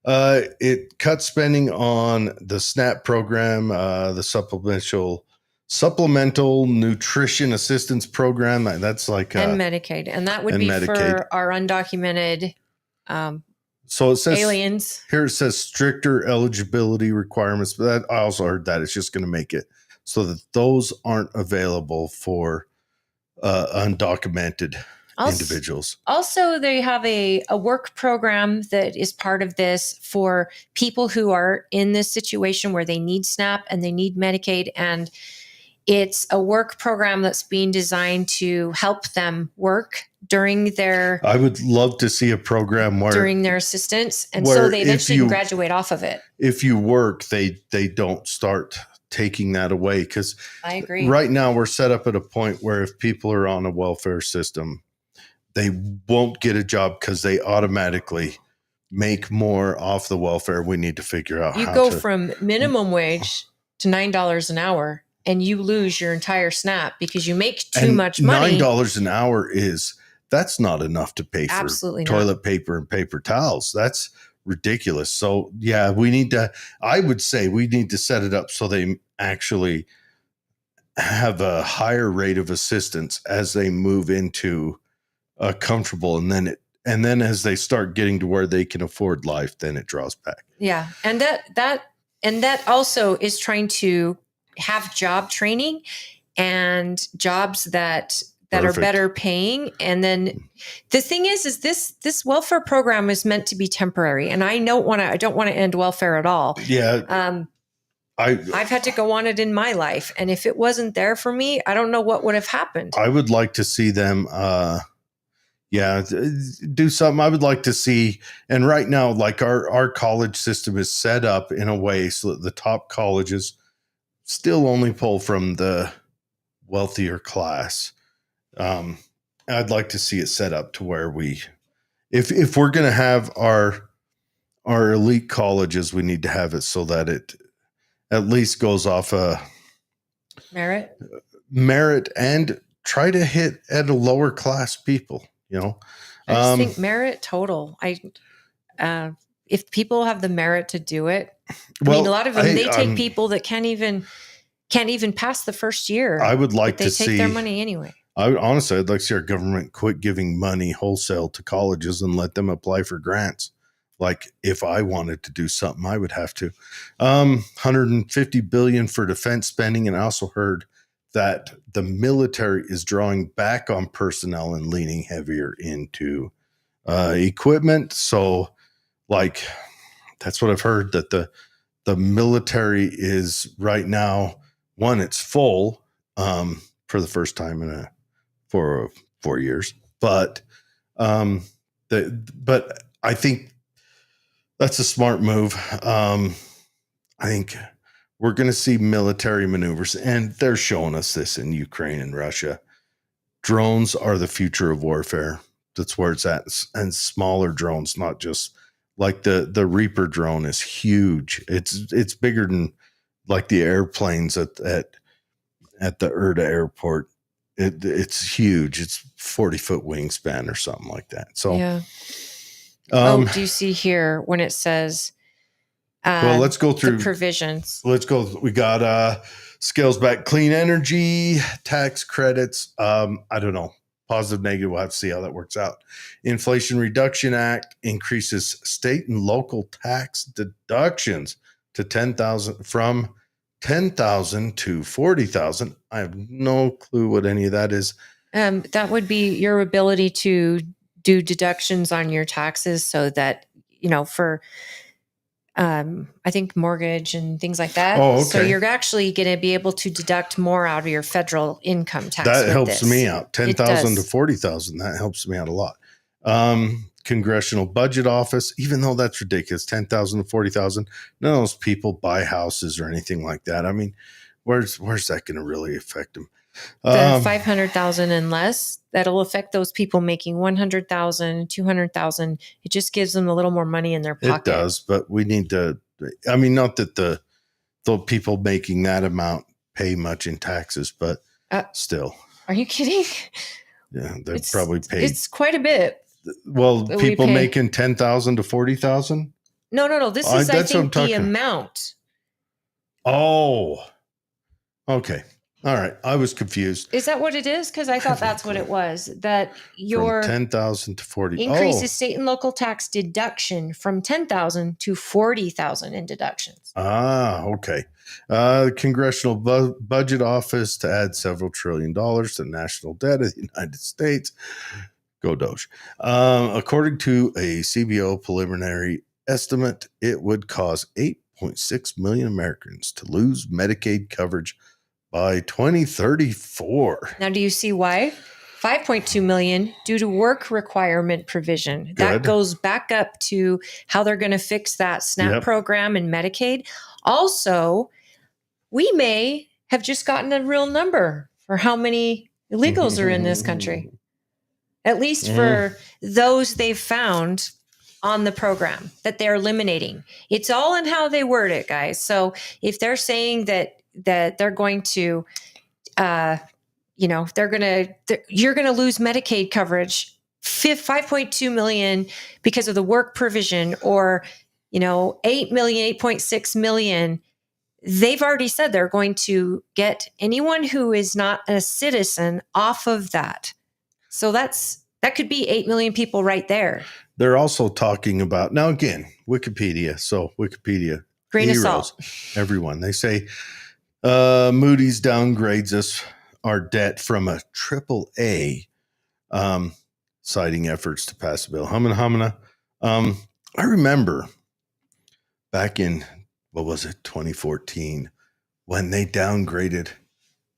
it cuts spending on the SNAP program, the supplemental nutrition assistance program. That's like and Medicaid, and that would be Medicaid. for our undocumented so it says aliens. Here it says stricter eligibility requirements, but I also heard that it's just going to make it so that those aren't available for undocumented individuals. Also, they have a work program that is part of this for people who are in this situation where they need SNAP and they need Medicaid. And it's a work program that's being designed to help them work during their... I would love to see a program where... during their assistance. And so they eventually can graduate off of it. If you work, they don't start taking that away. Because I agree. Right now, we're set up at a point where if people are on a welfare system, they won't get a job because they automatically make more off the welfare. We need to figure out how to... You go from minimum wage to $9 an hour, and you lose your entire SNAP because you make too much money. $9 an hour that's not enough to pay for toilet paper and paper towels. That's ridiculous. So yeah, I would say we need to set it up so they actually have a higher rate of assistance as they move into comfortable, and then as they start getting to where they can afford life, then it draws back. Yeah. And that also is trying to have job training and jobs that are better paying. And then the thing is this welfare program is meant to be temporary. And I don't want to end welfare at all. Yeah. I've had to go on it in my life. And if it wasn't there for me, I don't know what would have happened. I would like to see them, do something. I would like to see, and right now, like our college system is set up in a way so that the top colleges still only pull from the wealthier class. I'd like to see it set up to where if we're going to have our elite colleges, we need to have it so that it at least goes off merit and try to hit at a lower class people. I just think merit total. If people have the merit to do it, I mean, a lot of them, they take people that can't even pass the first year. I would like to see... They take their money anyway. I'd like to see our government quit giving money wholesale to colleges and let them apply for grants. Like if I wanted to do something, I would have to. $150 billion for defense spending. And I also heard that the military is drawing back on personnel and leaning heavier into equipment. So like, that's what I've heard, that the military is right now, one, it's full for the first time for 4 years. But I think that's a smart move. I think we're going to see military maneuvers, and they're showing us this in Ukraine and Russia. drones are the future of warfare. That's where it's at. And smaller drones, not just like the Reaper drone is huge. It's bigger than like the airplanes at the Erda airport. It's huge. It's 40-foot wingspan or something like that. So Yeah. Do you see here when it says well, let's go through the provisions? Let's go. We got scales back clean energy, tax credits. I don't know. Positive, negative. We'll have to see how that works out. Inflation Reduction Act increases state and local tax deductions to 10,000 from 10,000 to 40,000. I have no clue what any of that is. That would be your ability to do deductions on your taxes so that, for I think mortgage and things like that. Oh, okay. So you're actually going to be able to deduct more out of your federal income tax. That with helps this. me out. 10,000 to 40,000. That helps me out a lot. Congressional Budget Office, even though that's ridiculous, 10,000 to 40,000. None of those people buy houses or anything like that. I mean, where's that going to really affect them? The 500,000 and less, that'll affect those people making 100,000, 200,000. It just gives them a little more money in their pocket. It does, but we need to, I mean, not that the people making that amount pay much in taxes, but still. Are you kidding? Yeah, they're probably paid. It's quite a bit. Well, people making 10,000 to 40,000? No. This is, I think, the amount. Oh, okay. All right. I was confused. Is that what it is? Because I thought that's what it was. That your from 10,000 to 40 increases state and local tax deduction from 10,000 to 40,000 in deductions. Ah, okay. The Congressional Budget Office to add several $1 trillion to the national debt of the United States. Go Doge. According to a CBO preliminary estimate, it would cause 8.6 million Americans to lose Medicaid coverage by 2034. Now, do you see why? 5.2 million due to work requirement provision. Good. That goes back up to how they're going to fix that SNAP program and Medicaid. Also, we may have just gotten a real number for how many illegals are in this country, at least for those they've found on the program that they're eliminating. It's all in how they word it, guys. So if they're saying that they're going to, you're going to lose Medicaid coverage, 5.2 million because of the work provision, or, 8 million, 8.6 million. They've already said they're going to get anyone who is not a citizen off of that. So that could be 8 million people right there. They're also talking about, now again, Wikipedia. So Wikipedia, grain of salt, everyone. They say Moody's downgrades our debt from a AAA, citing efforts to pass a bill. Humana. I remember back in, 2014, when they downgraded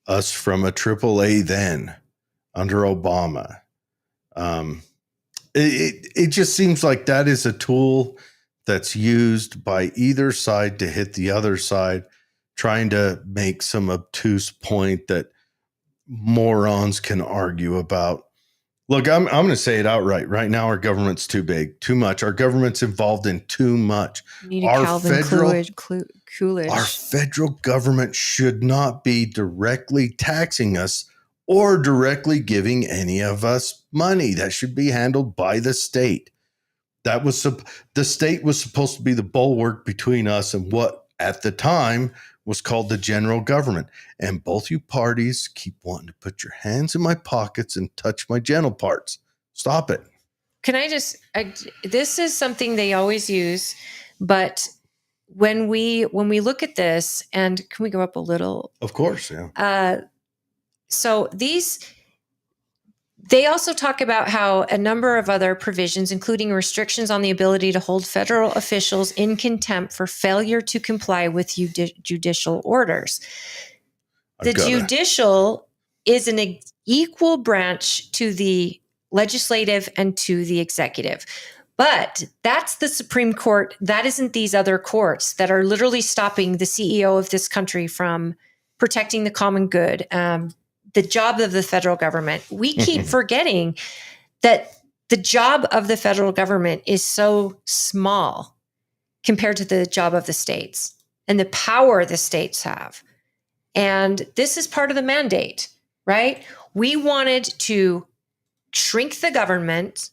us from a AAA then under Obama. It just seems like that is a tool that's used by either side to hit the other side, trying to make some obtuse point that morons can argue about. Look, I'm going to say it outright. Right now, our government's too big, too much. Our government's involved in too much. Our federal government should not be directly taxing us or directly giving any of us money. That should be handled by the state. The state was supposed to be the bulwark between us and what at the time was called the general government. And both you parties keep wanting to put your hands in my pockets and touch my gentle parts. Stop it. Can I this is something they always use, but when we look at this, and can we go up a little? Of course, yeah. So they also talk about how a number of other provisions, including restrictions on the ability to hold federal officials in contempt for failure to comply with judicial orders. The judicial is an equal branch to the legislative and to the executive. But that's the Supreme Court. That isn't these other courts that are literally stopping the CEO of this country from protecting the common good, the job of the federal government. We keep forgetting that the job of the federal government is so small compared to the job of the states and the power the states have. And this is part of the mandate, right? We wanted to shrink the government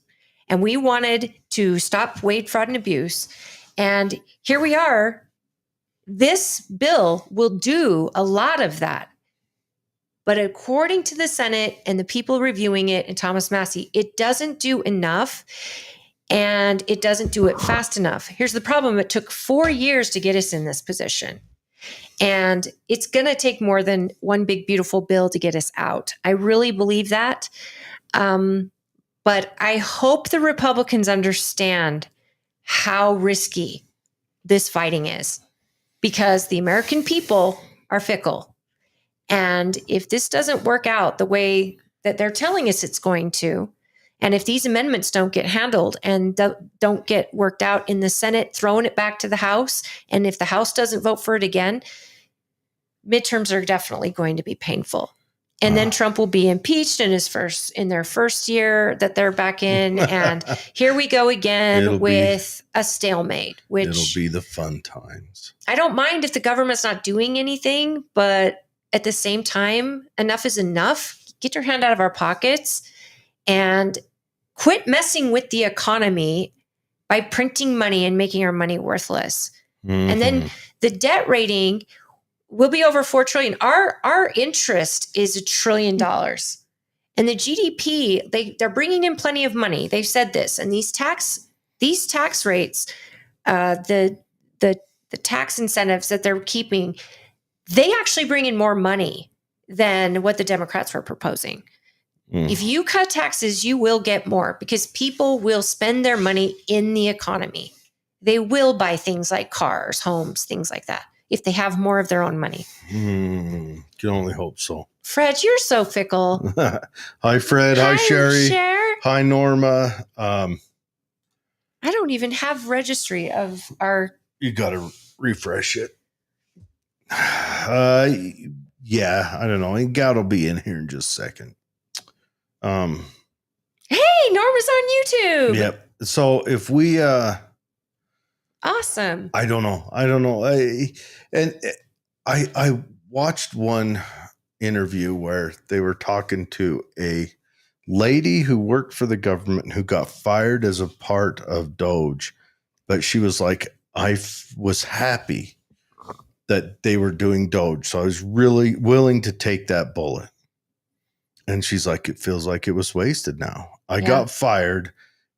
and we wanted to stop wage, fraud, and abuse. And here we are. This bill will do a lot of that. But according to the Senate and the people reviewing it and Thomas Massey, it doesn't do enough and it doesn't do it fast enough. Here's the problem. It took 4 years to get us in this position. And it's going to take more than one big, beautiful bill to get us out. I really believe that. But I hope the Republicans understand how risky this fighting is, because the American people are fickle. And if this doesn't work out the way that they're telling us it's going to, and if these amendments don't get handled and don't get worked out in the Senate, throwing it back to the House, and if the House doesn't vote for it again, midterms are definitely going to be painful. And then Trump will be impeached in their first year that they're back in. And here we go again with a stalemate, which it'll be the fun times. I don't mind if the government's not doing anything, but at the same time, enough is enough. Get your hand out of our pockets and quit messing with the economy by printing money and making our money worthless. Mm-hmm. And then the debt rating will be over $4 trillion. Our interest is $1 trillion. And the GDP, they're bringing in plenty of money. They've said this. And these tax rates, the tax incentives that they're keeping, they actually bring in more money than what the Democrats were proposing. If you cut taxes, you will get more because people will spend their money in the economy. They will buy things like cars, homes, things like that, if they have more of their own money. Can only hope so. Fred, you're so fickle. Hi, Fred. Hi, Sherry. Cher. Hi, Norma. I don't even have registry of our... You got to refresh it. Yeah, I don't know. And Goud will be in here in just a second. Hey, Norma's on YouTube. Yep. So if we... Awesome. I don't know. I watched one interview where they were talking to a lady who worked for the government who got fired as a part of Doge, but she was like, I was happy that they were doing Doge, so I was really willing to take that bullet. And she's like, it feels like it was wasted now. I got fired,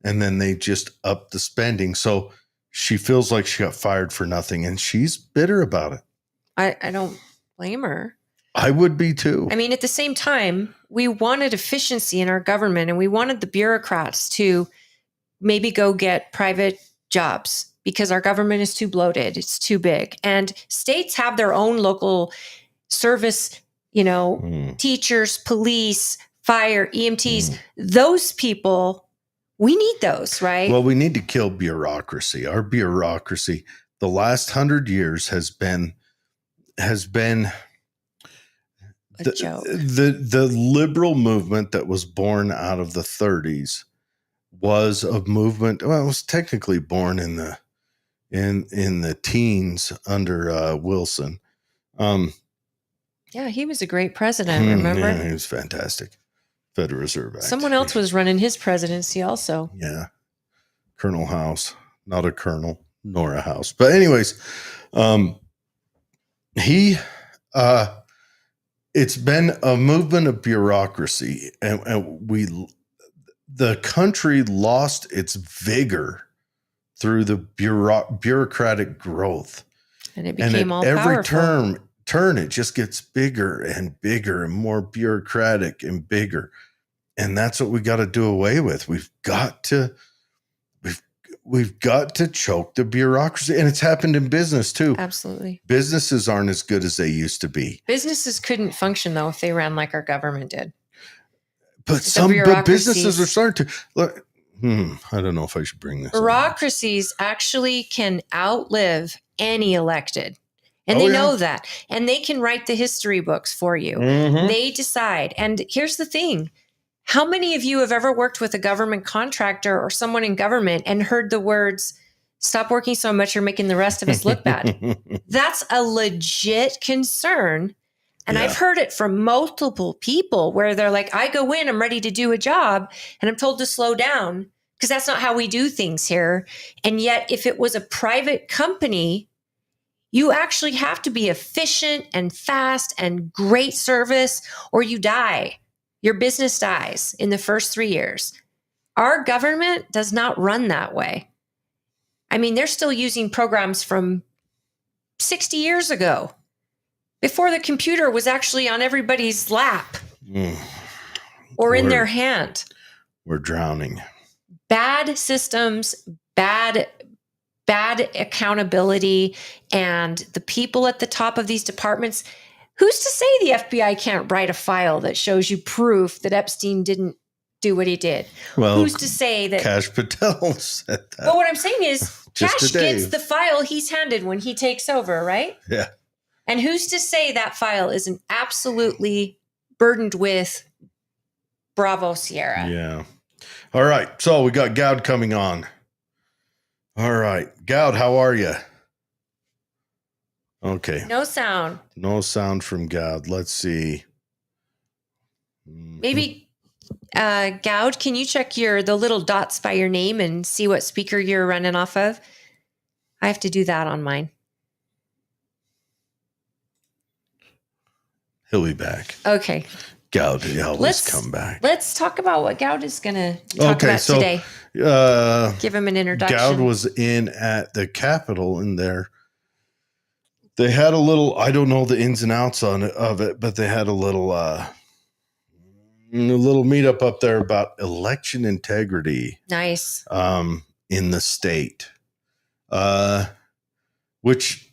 and then they just upped the spending. So she feels like she got fired for nothing, and she's bitter about it. I don't blame her. I would be too. I mean, at the same time, we wanted efficiency in our government, and we wanted the bureaucrats to maybe go get private jobs because our government is too bloated. It's too big. And states have their own local service, teachers, police, fire, EMTs. Those people, we need those, right? Well, we need to kill bureaucracy. Our bureaucracy, the last 100 years has been a joke. The liberal movement that was born out of the 30s was a movement. Well, it was technically born in the teens under Wilson. Yeah, he was a great president. Remember? Yeah, he was fantastic. Federal Reserve Act. Someone else was running his presidency also. Yeah. Colonel House, not a colonel nor a house. But anyways, it's been a movement of bureaucracy, and the country lost its vigor through the bureaucratic growth. And it became all every powerful. turn, it just gets bigger and bigger and more bureaucratic and bigger. And that's what we got to do away with. We've got to choke the bureaucracy. And it's happened in business too. Absolutely. Businesses aren't as good as they used to be. Businesses couldn't function though if they ran like our government did. But businesses are starting to look. I don't know if I should bring this. Bureaucracies actually can outlive any elected. And Oh, they yeah. know that. And they can write the history books for you. Mhm. They decide. And here's the thing. How many of you have ever worked with a government contractor or someone in government and heard the words, "Stop working so much, you're making the rest of us look bad"? That's a legit concern. And Yeah. I've heard it from multiple people where they're like, I go in, I'm ready to do a job, and I'm told to slow down because that's not how we do things here. And yet, if it was a private company, you actually have to be efficient and fast and great service, or you die. Your business dies in the first 3 years. Our government does not run that way. I mean, they're still using programs from 60 years ago, before the computer was actually on everybody's lap or in their hand. We're drowning. Bad systems, bad accountability, and the people at the top of these departments. Who's to say the FBI can't write a file that shows you proof that Epstein didn't do what he did? Well, who's to say that Cash Patel said that? But what I'm saying is Just Cash today. gets the file he's handed when he takes over, right? Yeah. And who's to say that file isn't absolutely burdened with Bravo Sierra? Yeah. All right. So we got Goud coming on. All right. Goud, how are you? Okay. No sound. No sound from Goud. Let's see. Maybe Goud, can you check the little dots by your name and see what speaker you're running off of? I have to do that on mine. He'll be back. Okay. Goud, he always come back. Let's talk about what Goud is going to talk about today. Give him an introduction. Goud was in at the Capitol in there. They had a little, I don't know the ins and outs of it, but they had a little meetup up there about election integrity. Nice. In the state. Which,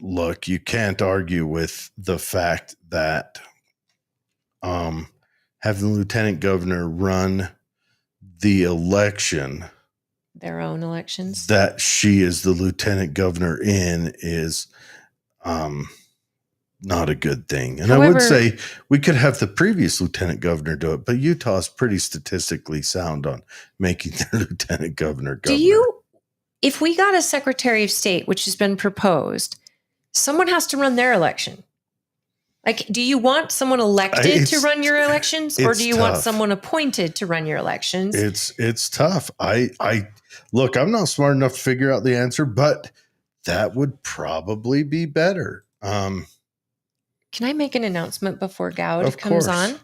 look, you can't argue with the fact that having the lieutenant governor run the election, their own elections, that she is the lieutenant governor in is not a good thing. And however, I would say we could have the previous lieutenant governor do it, but Utah's pretty statistically sound on making their lieutenant governor governor. If we got a secretary of state, which has been proposed, someone has to run their election. Like, do you want someone elected to run your elections, or do you want someone appointed to run your elections? It's tough. I look, I'm not smart enough to figure out the answer, but that would probably be better. Can I make an announcement before Goud comes on?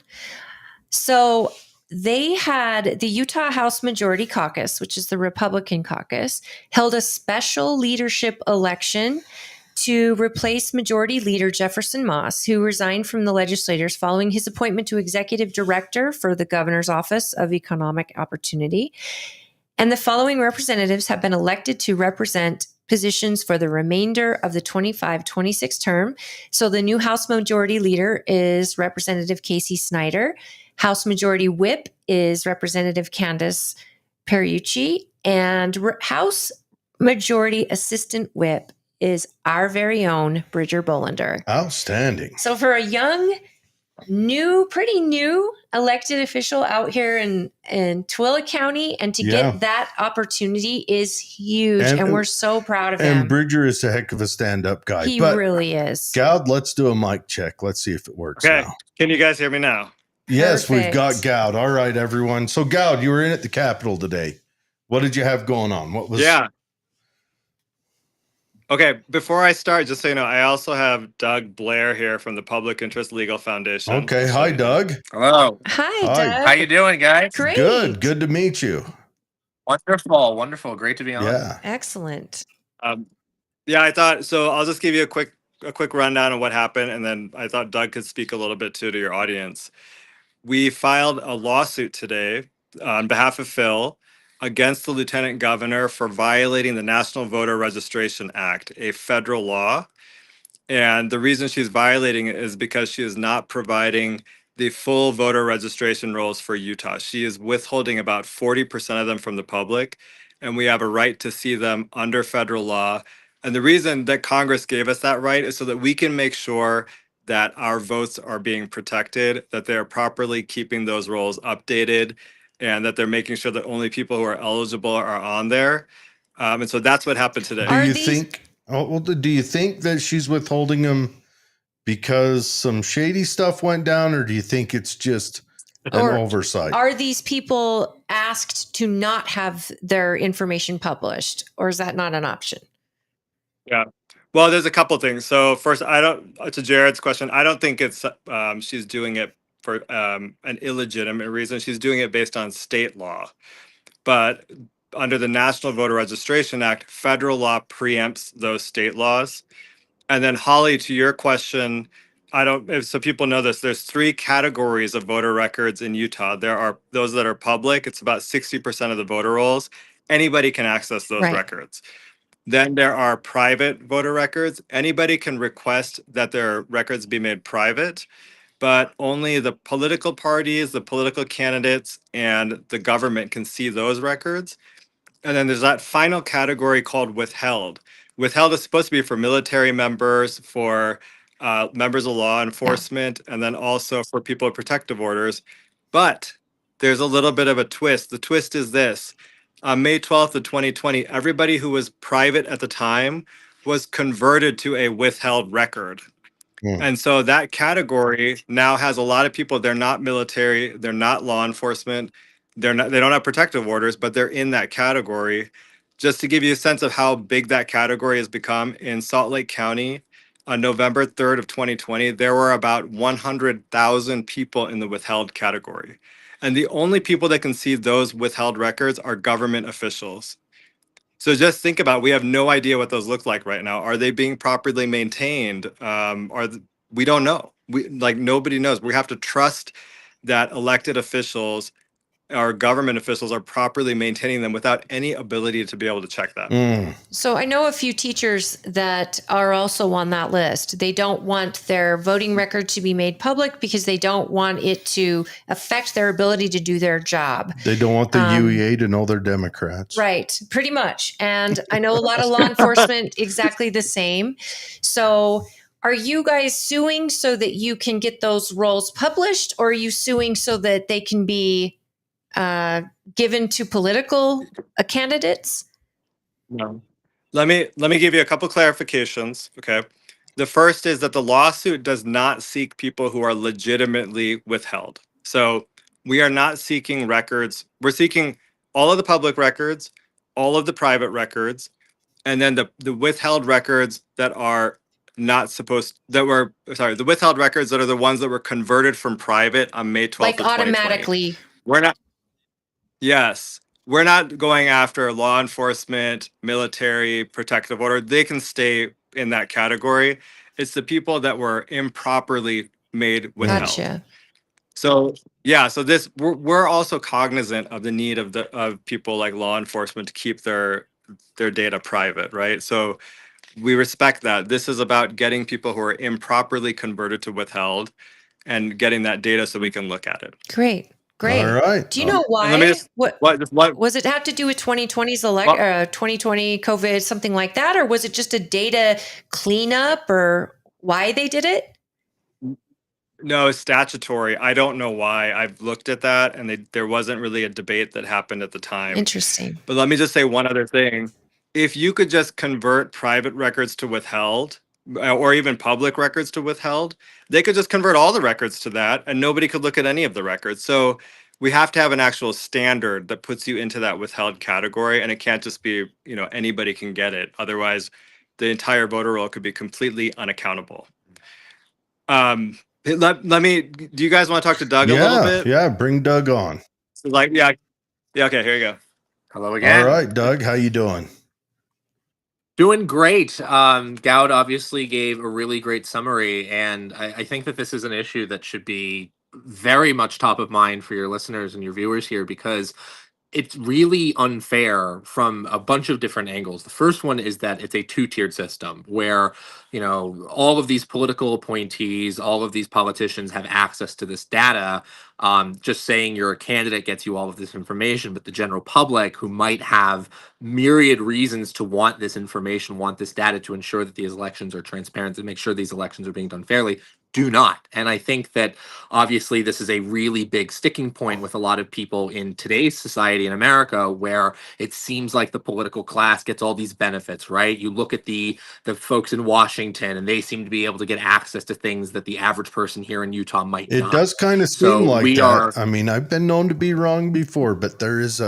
So they had the Utah House Majority Caucus, which is the Republican caucus, held a special leadership election to replace Majority Leader Jefferson Moss, who resigned from the legislators following his appointment to Executive Director for the Governor's Office of Economic Opportunity. And the following representatives have been elected to represent positions for the remainder of the 25-26 term. So the new House Majority Leader is Representative Casey Snyder. House Majority Whip is Representative Candace Periucci. And House Majority Assistant Whip is our very own Bridger Bollender. Outstanding. So for a young, pretty new elected official out here in Tooele County, and to get that opportunity is huge. And we're so proud of him. And Bridger is a heck of a stand-up guy. He really is. Goud, let's do a mic check. Let's see if it works now. Can you guys hear me now? Yes, we've got Goud. All right, everyone. So Goud, you were in at the Capitol today. What did you have going on? What was... Yeah. Okay, before I start, just so you know, I also have Doug Blair here from the Public Interest Legal Foundation. Okay, hi, Doug. Hello. Hi, Doug. How you doing, guys? Great. Good to meet you. Wonderful. Great to be on. Yeah. Excellent. Yeah, I thought, so I'll just give you a quick rundown of what happened, and then I thought Doug could speak a little bit too to your audience. We filed a lawsuit today on behalf of Phil against the lieutenant governor for violating the National Voter Registration Act, a federal law. And the reason she's violating it is because she is not providing the full voter registration rolls for Utah. She is withholding about 40% of them from the public, and we have a right to see them under federal law. And the reason that Congress gave us that right is so that we can make sure that our votes are being protected, that they're properly keeping those rolls updated, and that they're making sure that only people who are eligible are on there. And so that's what happened today. Do Are you these- think? Oh, well, do you think that she's withholding them because some shady stuff went down, or do you think it's just an Or oversight? are these people asked to not have their information published, or is that not an option? Yeah. Well, there's a couple things. So first, to Jared's question, I don't think it's she's doing it for an illegitimate reason. She's doing it based on state law. But under the National Voter Registration Act, federal law preempts those state laws. And then Holly, to your question, so people know this, there's 3 categories of voter records in Utah. There are those that are public. It's about 60% of the voter rolls. Anybody can access those Right. records. Then there are private voter records. Anybody can request that their records be made private, but only the political parties, the political candidates, and the government can see those records. And then there's that final category called withheld. Withheld is supposed to be for military members, for members of law enforcement, and then also for people with protective orders. But there's a little bit of a twist. The twist is this. On May 12th of 2020, everybody who was private at the time was converted to a withheld record. And so that category now has a lot of people. They're not military, they're not law enforcement, they don't have protective orders, but they're in that category. Just to give you a sense of how big that category has become, in Salt Lake County on November 3rd of 2020, there were about 100,000 people in the withheld category. And the only people that can see those withheld records are government officials. So just think about, we have no idea what those look like right now. Are they being properly maintained? We don't know. Nobody knows. We have to trust that elected officials, our government officials, are properly maintaining them without any ability to be able to check that. So I know a few teachers that are also on that list. They don't want their voting record to be made public because they don't want it to affect their ability to do their job. They don't want the UEA to know they're Democrats. Right, pretty much. And I know a lot of law enforcement exactly the same. So are you guys suing so that you can get those rolls published, or are you suing so that they can be given to political candidates? No. Let me give you a couple clarifications. Okay. The first is that the lawsuit does not seek people who are legitimately withheld. So we are not seeking records. We're seeking all of the public records, all of the private records, and then the withheld records that are the withheld records that are the ones that were converted from private on May 12th Like of 2020. automatically. Yes. We're not going after law enforcement, military, protective order. They can stay in that category. It's the people that were improperly made withheld. Gotcha. So we're also cognizant of the need of people like law enforcement to keep their data private, right? So we respect that. This is about getting people who are improperly converted to withheld and getting that data so we can look at it. Great. All right. Do you know why? Let me just- what was it have to do with 2020's 2020 COVID, something like that, or was it just a data cleanup, or why they did it? No, it's statutory. I don't know why. I've looked at that, and there wasn't really a debate that happened at the time. Interesting. But let me just say one other thing. If you could just convert private records to withheld, or even public records to withheld, they could just convert all the records to that, and nobody could look at any of the records. So we have to have an actual standard that puts you into that withheld category, and it can't just be, anybody can get it. Otherwise, the entire voter roll could be completely unaccountable. Do you guys want to talk to Doug a little bit? Yeah, bring Doug on. So okay, here you go. Hello again. All right, Doug, how you doing? Doing great. Goud obviously gave a really great summary, and I think that this is an issue that should be very much top of mind for your listeners and your viewers here, because it's really unfair from a bunch of different angles. The first one is that it's a two-tiered system where, all of these political appointees, all of these politicians have access to this data, Just saying you're a candidate gets you all of this information, but the general public who might have myriad reasons to want this information, want this data to ensure that these elections are transparent, to make sure these elections are being done fairly, do not. And I think that obviously this is a really big sticking point with a lot of people in today's society in America, where it seems like the political class gets all these benefits, right? You look at the folks in Washington, and they seem to be able to get access to things that the average person here in Utah might It not. does kind of So seem like we that. are. I mean, I've been known to be wrong before, but there is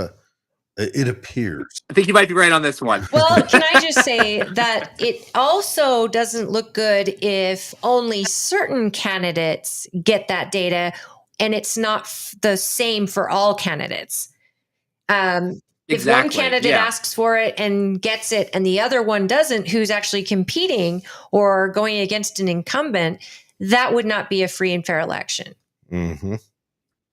it appears. I think you might be right on this one. Well, can I just say that it also doesn't look good if only certain candidates get that data and it's not the same for all candidates. If one candidate asks for it and gets it and the other one doesn't, who's actually competing or going against an incumbent, that would not be a free and fair election. Mm-hmm.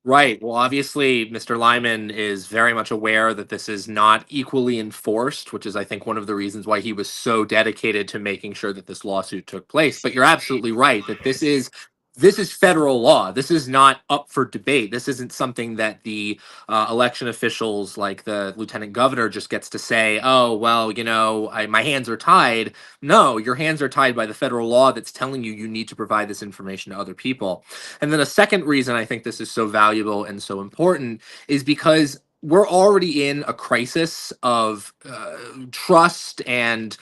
Right. Well, obviously, Mr. Lyman is very much aware that this is not equally enforced, which is, I think, one of the reasons why he was so dedicated to making sure that this lawsuit took place. But you're absolutely right that this is federal law. This is not up for debate. This isn't something that the election officials, like the lieutenant governor, just gets to say, oh, well, my hands are tied. No, your hands are tied by the federal law that's telling you need to provide this information to other people. And then a second reason I think this is so valuable and so important is because we're already in a crisis of trust and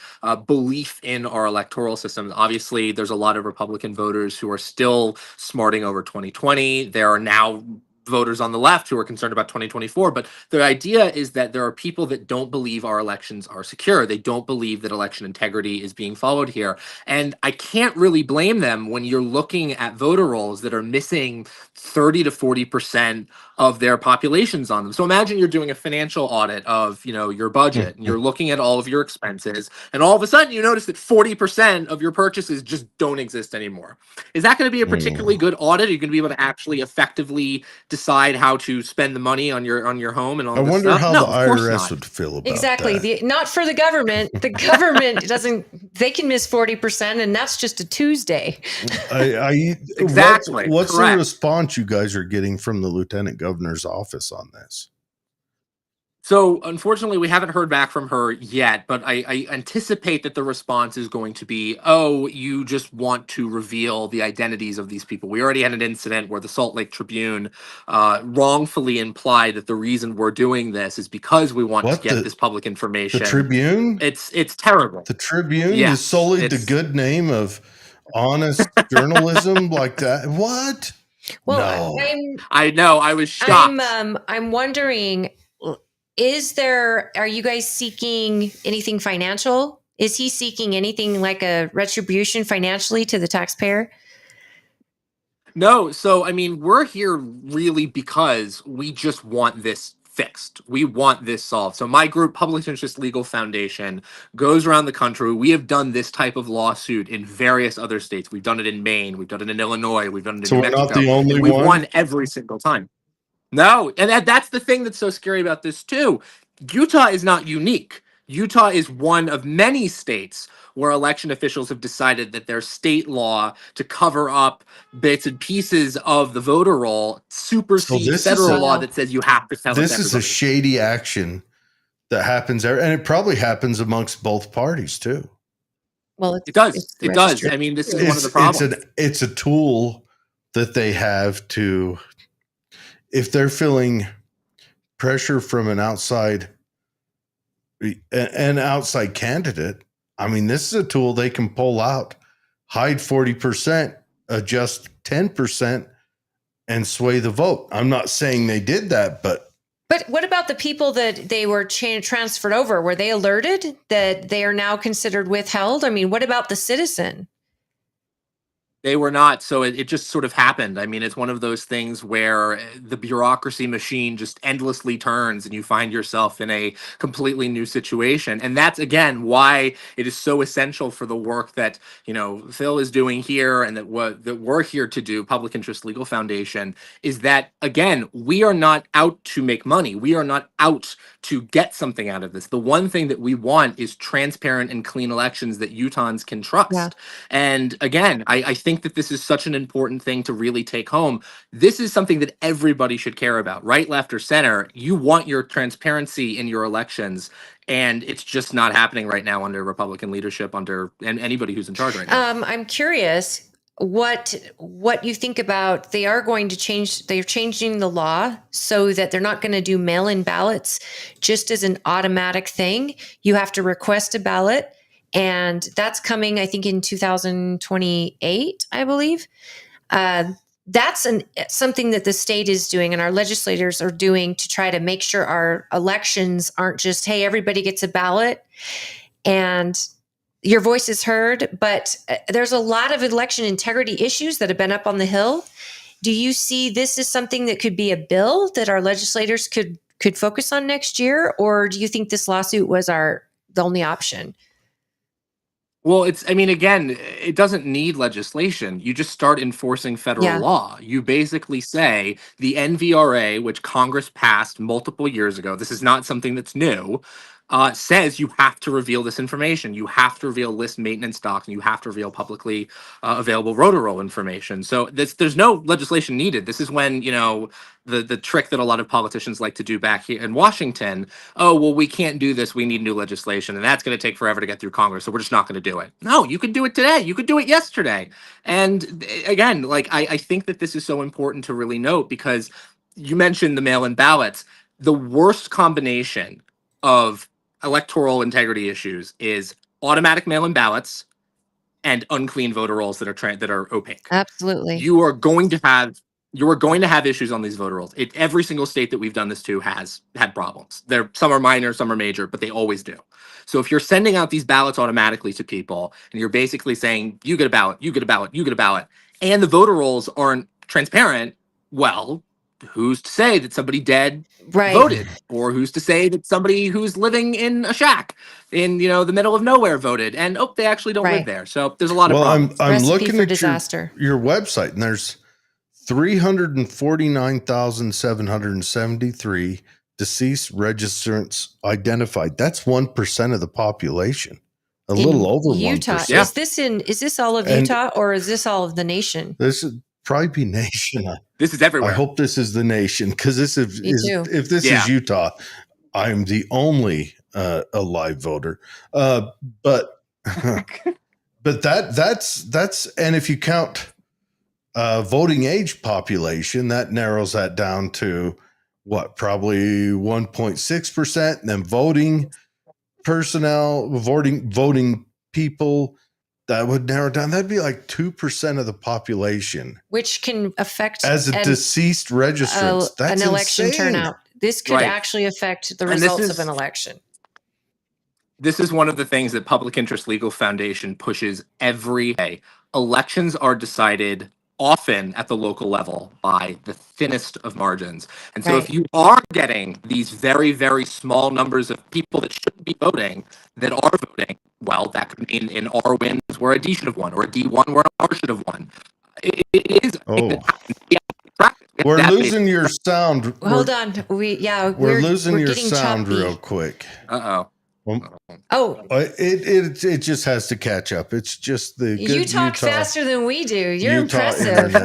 belief in our electoral system. Obviously, there's a lot of Republican voters who are still smarting over 2020. There are now voters on the left who are concerned about 2024. But the idea is that there are people that don't believe our elections are secure. They don't believe that election integrity is being followed here. And I can't really blame them when you're looking at voter rolls that are missing 30 to 40% of their populations on them. So imagine you're doing a financial audit of, your budget, and you're looking at all of your expenses, and all of a sudden you notice that 40% of your purchases just don't exist anymore. Is that going to be a particularly good audit? Are you going to be able to actually effectively decide how to spend the money on your home and all I this wonder stuff? how No, the of course IRS not. would feel about Exactly. that. Not for the government. The government doesn't, they can miss 40%, and that's just a Tuesday. Exactly. What's the Correct. response you guys are getting from the lieutenant governor's office on this? So unfortunately, we haven't heard back from her yet, but I anticipate that the response is going to be, oh, you just want to reveal the identities of these people. We already had an incident where the Salt Lake Tribune wrongfully implied that the reason we're doing this is because we want to get this public information. The Tribune? It's terrible. The Tribune is sullied the good name of honest journalism like that. What? Well, no. I know. I was shocked. I'm wondering, are you guys seeking anything financial? Is he seeking anything like a retribution financially to the taxpayer? No. So, we're here really because we just want this fixed. We want this solved. So my group, Public Interest Legal Foundation, goes around the country. We have done this type of lawsuit in various other states. We've done it in Maine. We've done it in Illinois. We've done it in New Mexico. So we're not the only one? We've won every single time. No. And that's the thing that's so scary about this too. Utah is not unique. Utah is one of many states where election officials have decided that their state law to cover up bits and pieces of the voter roll supersedes federal law that says you have to tell this is a shady action that happens there, and it probably happens amongst both parties too. Well, it does. It does. This is one of the problems. It's a tool that they have to, if they're feeling pressure from an outside candidate. This is a tool they can pull out, hide 40%, adjust 10%, and sway the vote. I'm not saying they did that, but what about the people that they were transferred over? Were they alerted that they are now considered withheld? What about the citizen? They were not. So it just sort of happened. It's one of those things where the bureaucracy machine just endlessly turns and you find yourself in a completely new situation. And that's, again, why it is so essential for the work that, Phil is doing here and that we're here to do, Public Interest Legal Foundation, is that, again, we are not out to make money. We are not out to get something out of this. The one thing that we want is transparent and clean elections that Utahns can trust. Yeah. And again, I think think that this is such an important thing to really take home. This is something that everybody should care about, right, left, or center. You want your transparency in your elections, and it's just not happening right now under Republican leadership, and anybody who's in charge right now. I'm curious what you think about. They are going to change. They're changing the law so that they're not going to do mail-in ballots just as an automatic thing. You have to request a ballot, and that's coming, I think, in 2028, I believe. That's something that the state is doing and our legislators are doing to try to make sure our elections aren't just, hey, everybody gets a ballot and your voice is heard. But there's a lot of election integrity issues that have been up on the Hill. Do you see this as something that could be a bill that our legislators could focus on next year? Or do you think this lawsuit was the only option? Well, again, it doesn't need legislation. You just start enforcing federal law. You basically say the NVRA, which Congress passed multiple years ago, this is not something that's new, says you have to reveal this information. You have to reveal list maintenance docs, and you have to reveal publicly available rotor roll information. So there's no legislation needed. This is when, the trick that a lot of politicians like to do back here in Washington. Oh, well, we can't do this. We need new legislation, and that's going to take forever to get through Congress. So we're just not going to do it. No, you could do it today. You could do it yesterday. And again, I think that this is so important to really note, because you mentioned the mail-in ballots. The worst combination of electoral integrity issues is automatic mail-in ballots and unclean voter rolls that are opaque. Absolutely. You are going to have issues on these voter rolls. Every single state that we've done this to has had problems. Some are minor, some are major, but they always do. So if you're sending out these ballots automatically to people and you're basically saying, you get a ballot, you get a ballot, you get a ballot, and the voter rolls aren't transparent, well, who's to say that somebody dead voted? Or who's to say that somebody who's living in a shack in the middle of nowhere voted, and they actually don't live there? So there's a lot of problems. I'm looking for at disaster. Your website, and there's 349,773 deceased registrants identified. That's 1% of the population. A little over Utah. 1%. Yeah. Is this all of Utah, or is this all of the nation? This is probably be nation. This is everywhere. I hope this is the nation, because if this is Utah, I'm the only alive voter. But that's and if you count voting age population, that narrows that down to what, probably 1.6%. And then voting personnel, voting people, that would narrow down. That'd be like 2% of the population, which can affect as a deceased registrants. That's an election insane. turnout. This could actually affect the results of an election. This is one of the things that Public Interest Legal Foundation pushes every day. Elections are decided often at the local level by the thinnest of margins. And so if you are getting these very, very small numbers of people that shouldn't be voting that are voting, well, that could mean in R wins where a D should have won, or a D1 where an R should have won. It is a thing that happens. We're losing your sound. Hold on. We're losing your sound choppy. real quick. It just has to catch up. It's just the good you talk Utah, faster than we do. You're Utah impressive.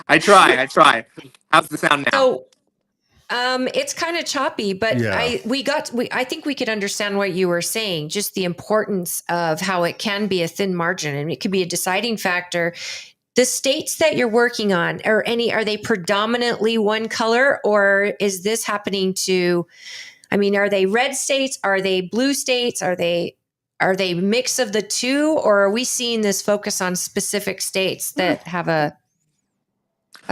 I try. How's the sound now? So, it's kind of choppy, but I think we could understand what you were saying. Just the importance of how it can be a thin margin, and it could be a deciding factor. The states that you're working on, are they predominantly one color, or is this happening to? I mean, are they red states? Are they blue states? Are they mix of the two, or are we seeing this focus on specific states that have a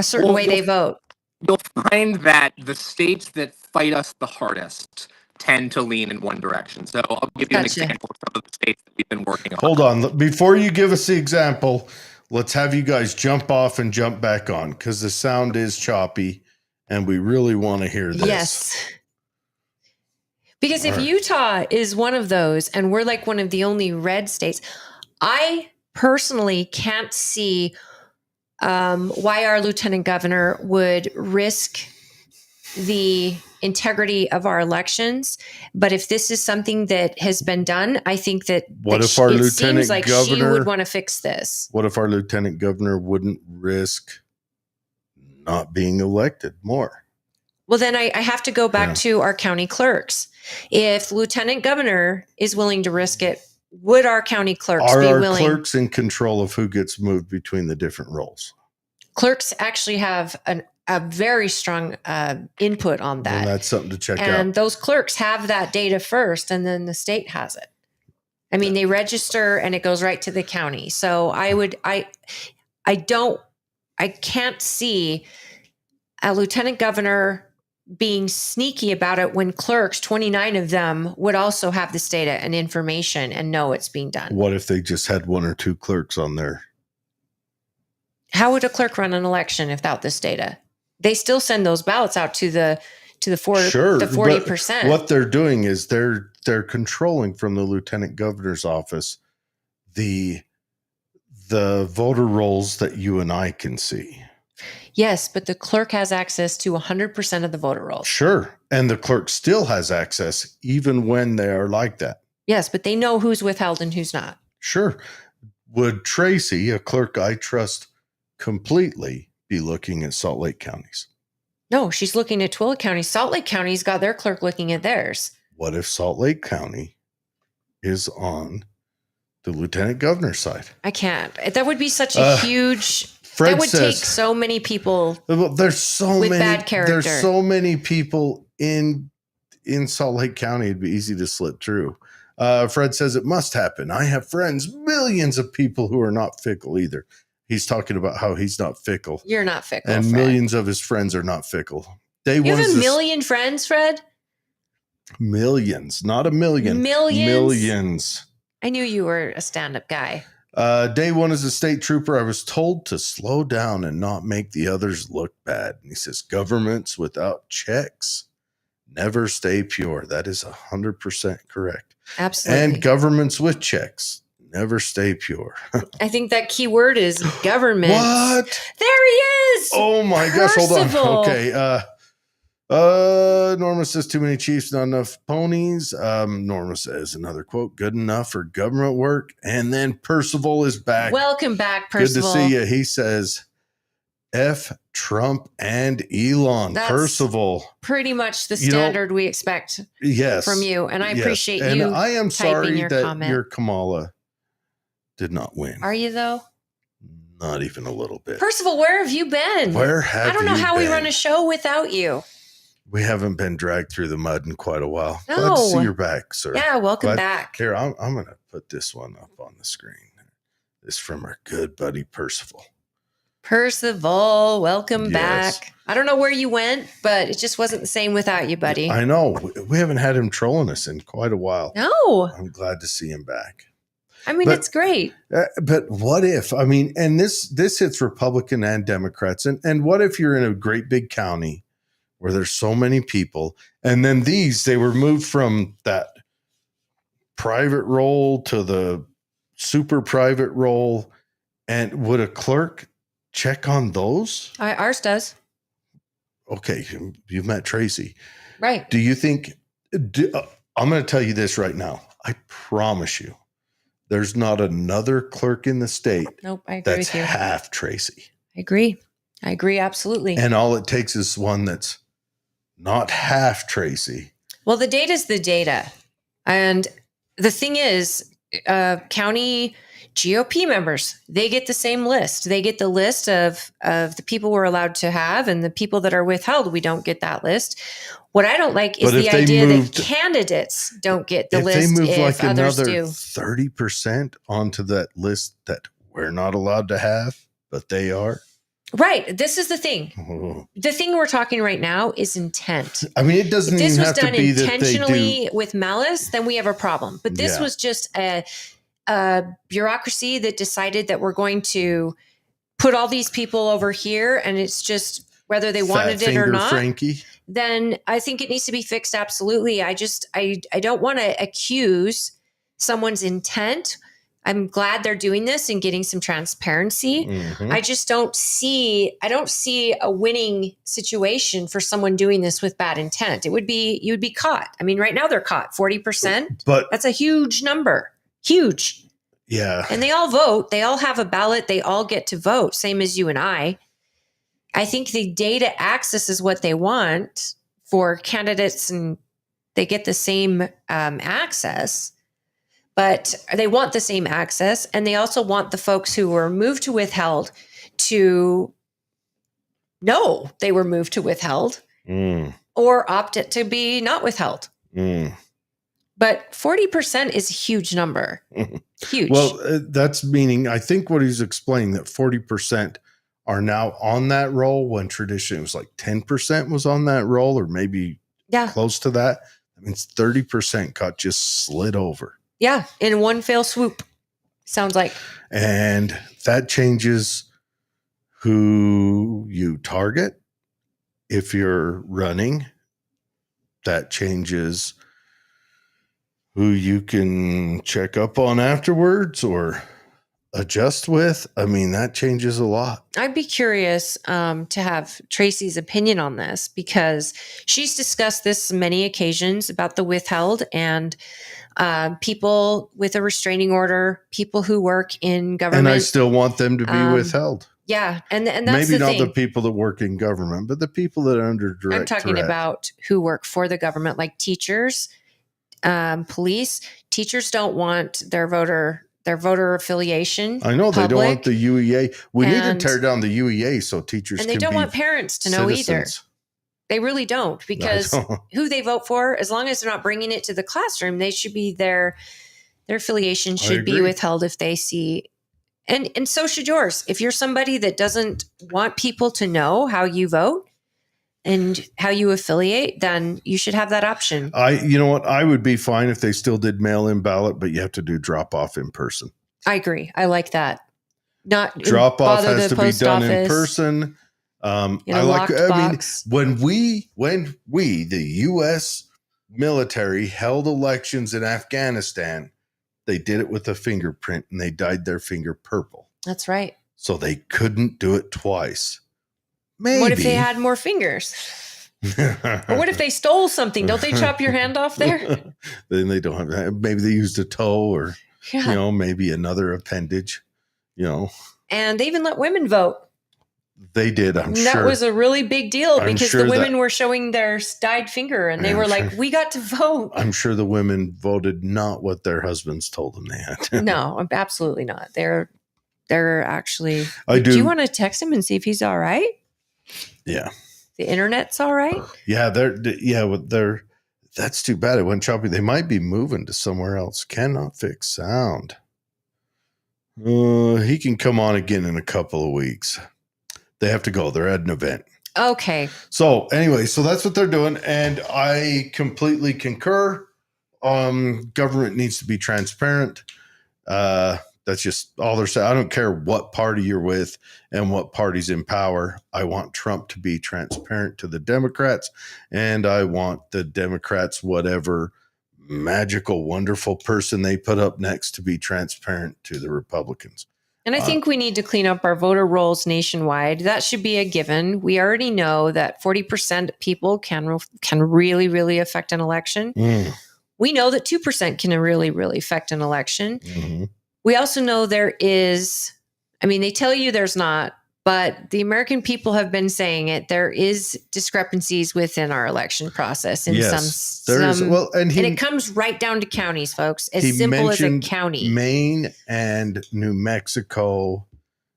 certain way they vote? You'll find that the states that fight us the hardest tend to lean in one direction. So I'll give you an example of some of the states that we've been working on. Hold on. Before you give us the example, let's have you guys jump off and jump back on, because the sound is choppy and we really want to hear this. Yes. Because if Utah is one of those, and we're like one of the only red states, I personally can't see why our lieutenant governor would risk the integrity of our elections. But if this is something that has been done, I think that What that if our it lieutenant seems like she governor- would want to fix this. What if our lieutenant governor wouldn't risk not being elected more? Well, then I have to go back Yeah. to our county clerks. If the lieutenant governor is willing to risk it, would our county clerks Are be our willing? clerks in control of who gets moved between the different roles? Clerks actually have a very strong input on Then that. that's something to check And out. those clerks have that data first, and then the state has it. I mean, they register and it goes right to the county. So I can't see a lieutenant governor being sneaky about it when clerks, 29 of them, would also have this data and information and know it's being done. What if they just had one or two clerks on there? How would a clerk run an election without this data? They still send those ballots out to the Sure, the but 40%. what they're doing is they're controlling from the lieutenant governor's office the voter rolls that you and I can see. Yes, but the clerk has access to 100% of the voter rolls. Sure, and the clerk still has access even when they are like that. Yes, but they know who's withheld and who's not. Sure. Would Tracy, a clerk I trust completely, be looking at Salt Lake counties? No, she's looking at Twilla County. Salt Lake County's got their clerk looking at theirs. What if Salt Lake County is on the lieutenant governor's side? I can't. That would be such a huge. Fred that would says, take so many people. well, there's so with many bad character. There's so many people in Salt Lake County. It'd be easy to slip through. Fred says it must happen. I have friends, millions of people who are not fickle either. He's talking about how he's not fickle, You're not fickle, and Fred. millions of his friends are not fickle. You have a million friends, Fred? Millions, not a million. Millions? Millions. I knew you were a stand-up guy. Day one as a state trooper, I was told to slow down and not make the others look bad. And he says, governments without checks never stay pure. That is 100% correct. Absolutely. And governments with checks never stay pure. I think that key word is government. What? There he is. Oh my gosh, hold Percival. on. Okay. Norma says too many chiefs, not enough ponies. Norma says another quote, good enough for government work. And then Percival is back. Welcome back, Percival. Good to see you. He says, F Trump and Elon. That's Percival. pretty much the You know, standard we expect Yes. from you. And I Yes. appreciate and you. I am typing sorry your that comment. your Kamala did not win. Are you, though? Not even a little bit. Percival, where have you been? Where have I don't know you how we been? run a show without you. We haven't been dragged through the mud in quite a while. No. Glad to see you're back, sir. Yeah, welcome Glad- back. Here, I'm going to put this one up on the screen. This is from our good buddy Percival. Percival, welcome Yes. back. I don't know where you went, but it just wasn't the same without you, buddy. I know. We haven't had him trolling us in quite a while. No, I'm glad to see him back. I mean, But- it's great. But what if, I mean, and this hits Republican and Democrats. And what if you're in a great big county where there's so many people, and then they were moved from that private role to the super private role. And would a clerk check on those? Ours does. Okay, you've met Tracy. Right. Do you think, I'm going to tell you this right now. I promise you, there's not another clerk in the state Nope, I agree that's with you. half Tracy. I agree. Absolutely. And all it takes is one that's not half Tracy. Well, the data is the data. And the thing is, county GOP members, they get the same list. They get the list of the people we're allowed to have, and the people that are withheld, we don't get that list. What I don't like is But if the they idea moved- that candidates don't get the If list they move if like others another do. 30% onto that list that we're not allowed to have, but they are. Right. This is the thing. Oh. The thing we're talking right now is intent. I mean, it doesn't If this even was have to done be that they do. intentionally with malice, then we have a problem. But this Yeah. was just a bureaucracy that decided that we're going to put all these people over here, and it's just whether they wanted Fat it or finger not. Frankie. Then I think it needs to be fixed. Absolutely. I don't want to accuse someone's intent. I'm glad they're doing this and getting some transparency. Mhm. I just don't see a winning situation for someone doing this with bad intent. You would be caught. I mean, right now they're caught 40%. But That's a huge number. Huge. yeah, And they all vote. They all have a ballot. They all get to vote, same as you and I. I think the data access is what they want for candidates, and they get the same access. But they want the same access, and they also want the folks who were moved to withheld to know they were moved to withheld Mm, or opt it to be not withheld. mm. But 40% is a huge number. Huge. Well, that's meaning, I think what he's explaining, that 40% are now on that roll, when traditionally it was like 10% was on that roll, or maybe yeah. close to that. That means 30% got just slid over. Yeah. In one fell swoop. Sounds like. And that changes who you target. If you're running, that changes who you can check up on afterwards or adjust with. I mean, that changes a lot. I'd be curious to have Tracy's opinion on this, because she's discussed this many occasions about the withheld and people with a restraining order, people who work in government. And I still want them to be withheld. Yeah. And that's maybe the not thing. the people that work in government, but the people that are under direct I'm talking threat. about who work for the government, like teachers, police. Teachers don't want their voter affiliation. I know they don't want the UEA. We need to And- tear down the UEA so teachers and they can don't be want parents to know either. citizens. They really don't, because don't. who they vote for, as long as they're not bringing it to the classroom, they should be their affiliation should be agree. withheld if they see. And so should yours. If you're somebody that doesn't want people to know how you vote and how you affiliate, then you should have that option. You know what? I would be fine if they still did mail-in ballot, but you have to do drop-off in person. I agree. I like that. Not Drop-off bother has the to be post done in office person. in a I like. locked I mean, box. when we, the U.S. military held elections in Afghanistan, they did it with a fingerprint, and they dyed their finger purple, That's right. so they couldn't do it twice. Maybe. What if they had more fingers? Or what if they stole something? Don't they chop your hand off there? Then they don't have that. Maybe they used a toe, or Yeah. maybe another appendage. And they even let women vote. They did. I'm That sure. was a really big deal, I'm because sure the that- women were showing their dyed finger, and they I'm were like, sure. we got to vote. I'm sure the women voted not what their husbands told them they had to. No, absolutely not. They're actually. I Do do. you want to text him and see if he's all right? Yeah. The internet's all right? Yeah. They're. That's too bad. It went choppy. They might be moving to somewhere else. Cannot fix sound. He can come on again in a couple of weeks. They have to go. They're at an event. Okay. So anyway, so that's what they're doing, and I completely concur. Government needs to be transparent. That's just all they're saying. I don't care what party you're with and what party's in power. I want Trump to be transparent to the Democrats, and I want the Democrats, whatever magical, wonderful person they put up next, to be transparent to the Republicans. And I think we need to clean up our voter rolls nationwide. That should be a given. We already know that 40% of people can really, really affect an election. We know that 2% can really, really affect an election. Mm-hmm. We also know there is, they tell you there's not, but the American people have been saying it. There is discrepancies within our election process in There is. Well, and it comes right down to counties, folks. As he simple as a mentioned county. Maine and New Mexico,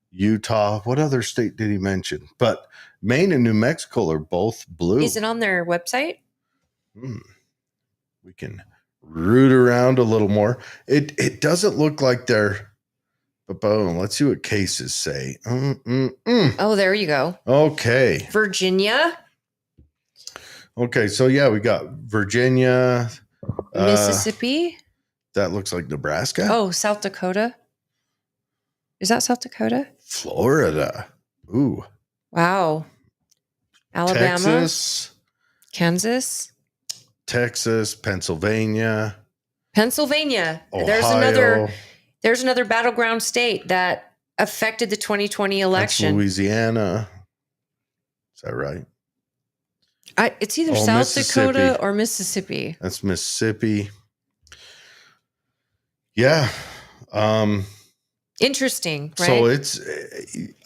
Utah. What other state did he mention? But Maine and New Mexico are both blue. Is it on their website? We can root around a little more. It doesn't look like they're. Boom. Let's see what cases say. Oh, there you go. Okay. Virginia, Okay. So yeah, we got Virginia, Mississippi. that looks like Nebraska. Oh, South Dakota. Is that South Dakota? Florida. Ooh. Wow. Alabama, Texas, Kansas, Pennsylvania, Pennsylvania. Ohio. There's another. There's another battleground state that affected the 2020 That's election. Louisiana. Is that right? It's either Oh, South Dakota Mississippi. or Mississippi. That's Mississippi. Yeah. Interesting, right? So it's,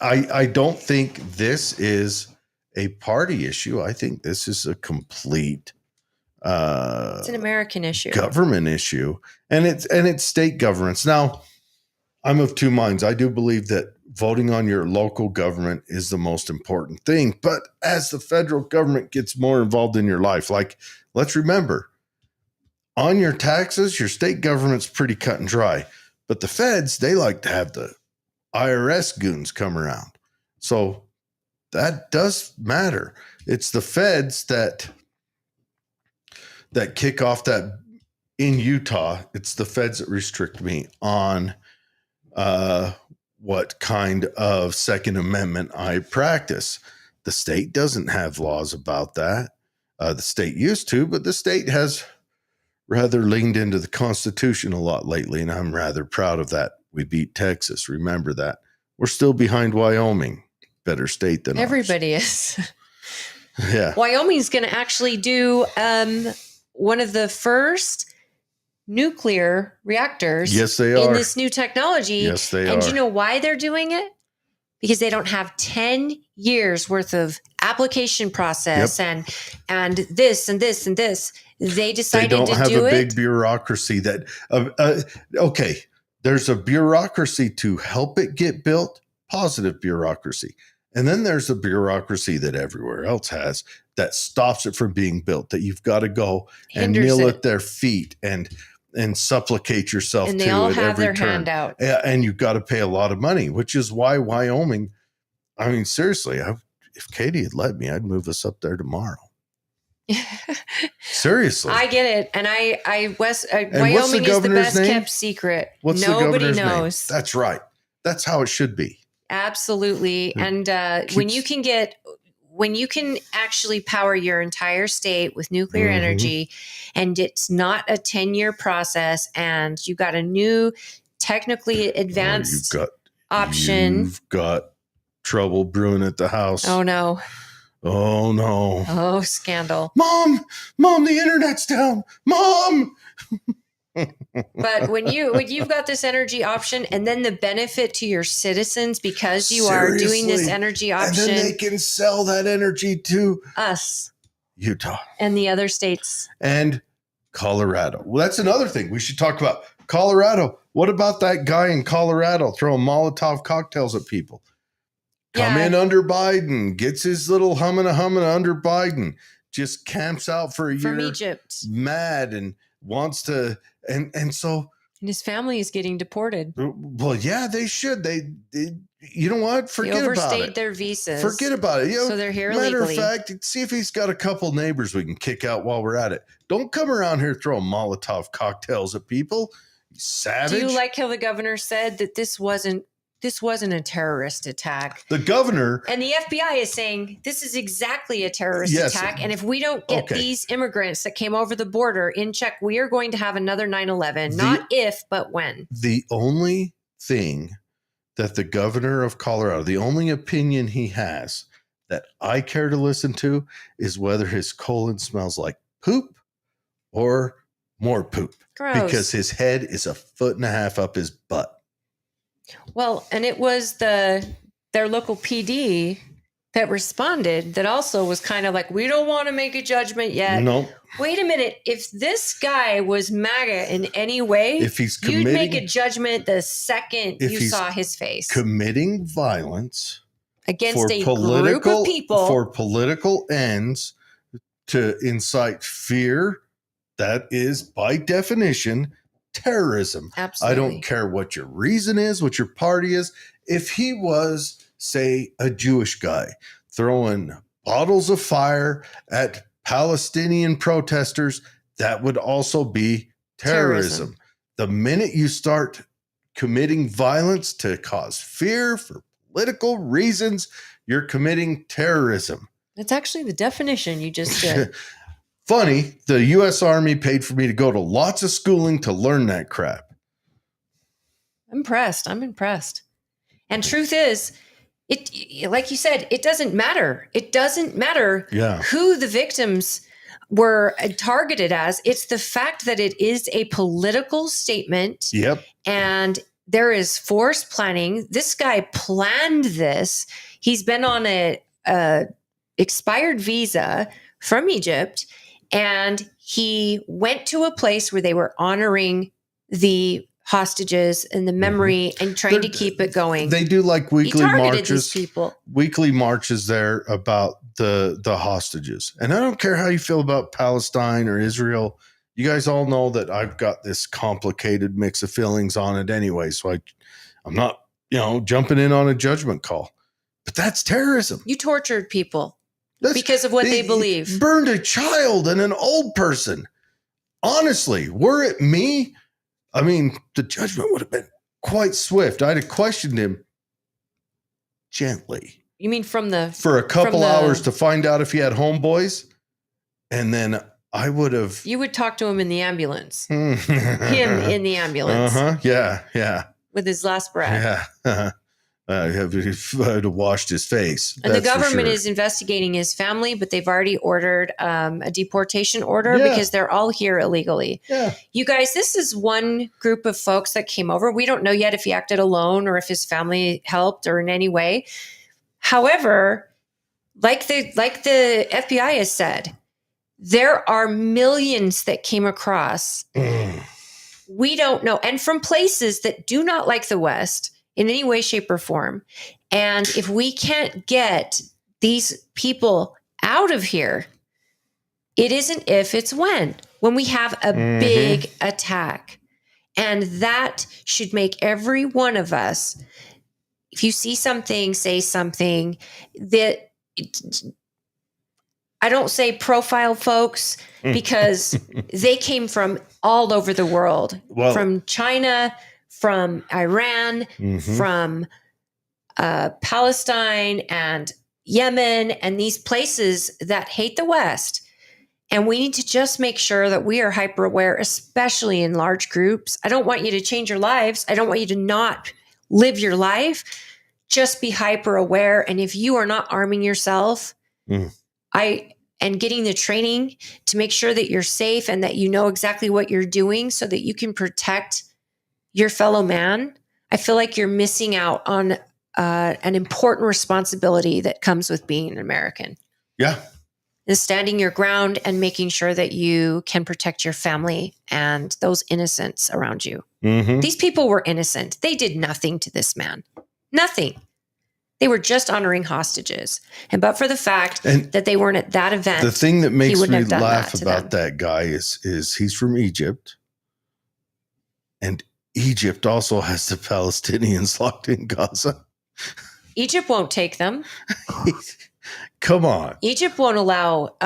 I don't think this is a party issue. I think this is a complete It's an American issue. government issue, and it's state governments. Now, I'm of two minds. I do believe that voting on your local government is the most important thing, but as the federal government gets more involved in your life, like, let's remember, on your taxes, your state government's pretty cut and dry, but the feds, they like to have the IRS goons come around. So that does matter. It's the feds that kick off that. In Utah, it's the feds that restrict me on what kind of Second Amendment I practice. The state doesn't have laws about that. The state used to, but the state has rather leaned into the Constitution a lot lately, and I'm rather proud of that. We beat Texas. Remember that. We're still behind Wyoming. Better state than Everybody is. Yeah. Wyoming's going to actually do one of the first nuclear reactors. Yes, they in are. this new technology. Yes, they are. And do you know why they're doing it? Because they don't have 10 years worth of application process and this and this and this. They decided to do it. They don't have a big bureaucracy that, okay, there's a bureaucracy to help it get built, positive bureaucracy. And then there's a bureaucracy that everywhere else has that stops it from being built, that you've got to go and kneel at their feet and supplicate yourself and to they all at have every their turn. hand out. And you've got to pay a lot of money, which is why Wyoming, I mean, seriously, if Katie had let me, I'd move us up there tomorrow. Seriously. I get it. And Wyoming is the best kept secret. Nobody knows. That's right. That's how it should be. Absolutely. And when you can actually power your entire state with nuclear energy, and it's not a 10-year process, and you got a new technically advanced option. You've got trouble brewing at the house. Oh no. Oh no. Oh, scandal. Mom, the internet's down. Mom. But when you've got this energy option, and then the benefit to your citizens because you are doing this energy option, and then they can sell that energy to us, Utah, and the other states, and Colorado. Well, that's another thing we should talk about. Colorado. What about that guy in Colorado throwing Molotov cocktails at people? Come in under Biden, gets his little humming under Biden, just camps out for a year from Egypt, mad and wants to, and so. And his family is getting deported. Well, yeah, they should. They you know what? Forget about it. They overstayed their visas. Forget about it. So they're here matter illegally. Matter of fact, see if he's got a couple neighbors we can kick out while we're at it. Don't come around here throwing Molotov cocktails at people. You savage. Do you like how the governor said that this wasn't a terrorist attack? The governor and the FBI is saying this is exactly a terrorist attack. And if we don't get these immigrants that came over the border in check, we are going to have another 9/11. Not if, but when. The only thing that the governor of Colorado, the only opinion he has that I care to listen to is whether his colon smells like poop or more poop. Gross. Because his head is 1.5 feet up his butt. Well, and it was their local PD that responded that also was kind of like, we don't want to make a judgment yet. Nope. Wait a minute. If this guy was MAGA in any way, you'd make a judgment the second you saw his face. Committing violence against a group of people for political ends to incite fear, that is, by definition, terrorism. Absolutely. I don't care what your reason is, what your party is. If he was, say, a Jewish guy throwing bottles of fire at Palestinian protesters, that would also be terrorism. The minute you start committing violence to cause fear for political reasons, you're committing terrorism. That's actually the definition you just did. Funny, the U.S. Army paid for me to go to lots of schooling to learn that crap. Impressed. I'm impressed. And truth is, it, like you said, it doesn't matter. It doesn't matter Yeah. who the victims were targeted as. It's the fact that it is a political statement. Yep. And there is force planning. This guy planned this. He's been on a expired visa from Egypt, and he went to a place where they were honoring the hostages and the memory and trying to keep it going. They do like He weekly targeted marches. these people. Weekly marches there about the hostages. And I don't care how you feel about Palestine or Israel. You guys all know that I've got this complicated mix of feelings on it anyway. So I'm not, jumping in on a judgment call. But that's terrorism. You tortured people because of what they believe. Burned a child and an old person. Honestly, were it me, I mean, the judgment would have been quite swift. I'd have questioned him gently. You mean for a couple hours to find out if he had homeboys, and then I would have. You would talk to him in the ambulance. Him in the ambulance. Yeah. With his last breath. Yeah. I'd have washed his face. And the government is investigating his family, but they've already ordered a deportation order because they're all here illegally. Yeah. You guys, this is one group of folks that came over. We don't know yet if he acted alone or if his family helped or in any way. However, like the FBI has said, there are millions that came across. We don't know. And from places that do not like the West in any way, shape, or form. And if we can't get these people out of here, it isn't if, it's when we have a big attack. And that should make every one of us, if you see something, say something. That I don't say profile folks because they came from all over the world, from China, from Iran, from Palestine and Yemen, and these places that hate the West. And we need to just make sure that we are hyper aware, especially in large groups. I don't want you to change your lives. I don't want you to not live your life. Just be hyper aware. And if you are not arming yourself, and getting the training to make sure that you're safe and that you know exactly what you're doing so that you can protect your fellow man, I feel like you're missing out on an important responsibility that comes with being an American. Yeah. And standing your ground and making sure that you can protect your family and those innocents around you. These people were innocent. They did nothing to this man. Nothing. They were just honoring hostages. And but for the fact that they weren't at that event, the thing that makes me laugh about that guy is he's from Egypt. And Egypt also has the Palestinians locked in Gaza. Egypt won't take them. Come on. Egypt won't allow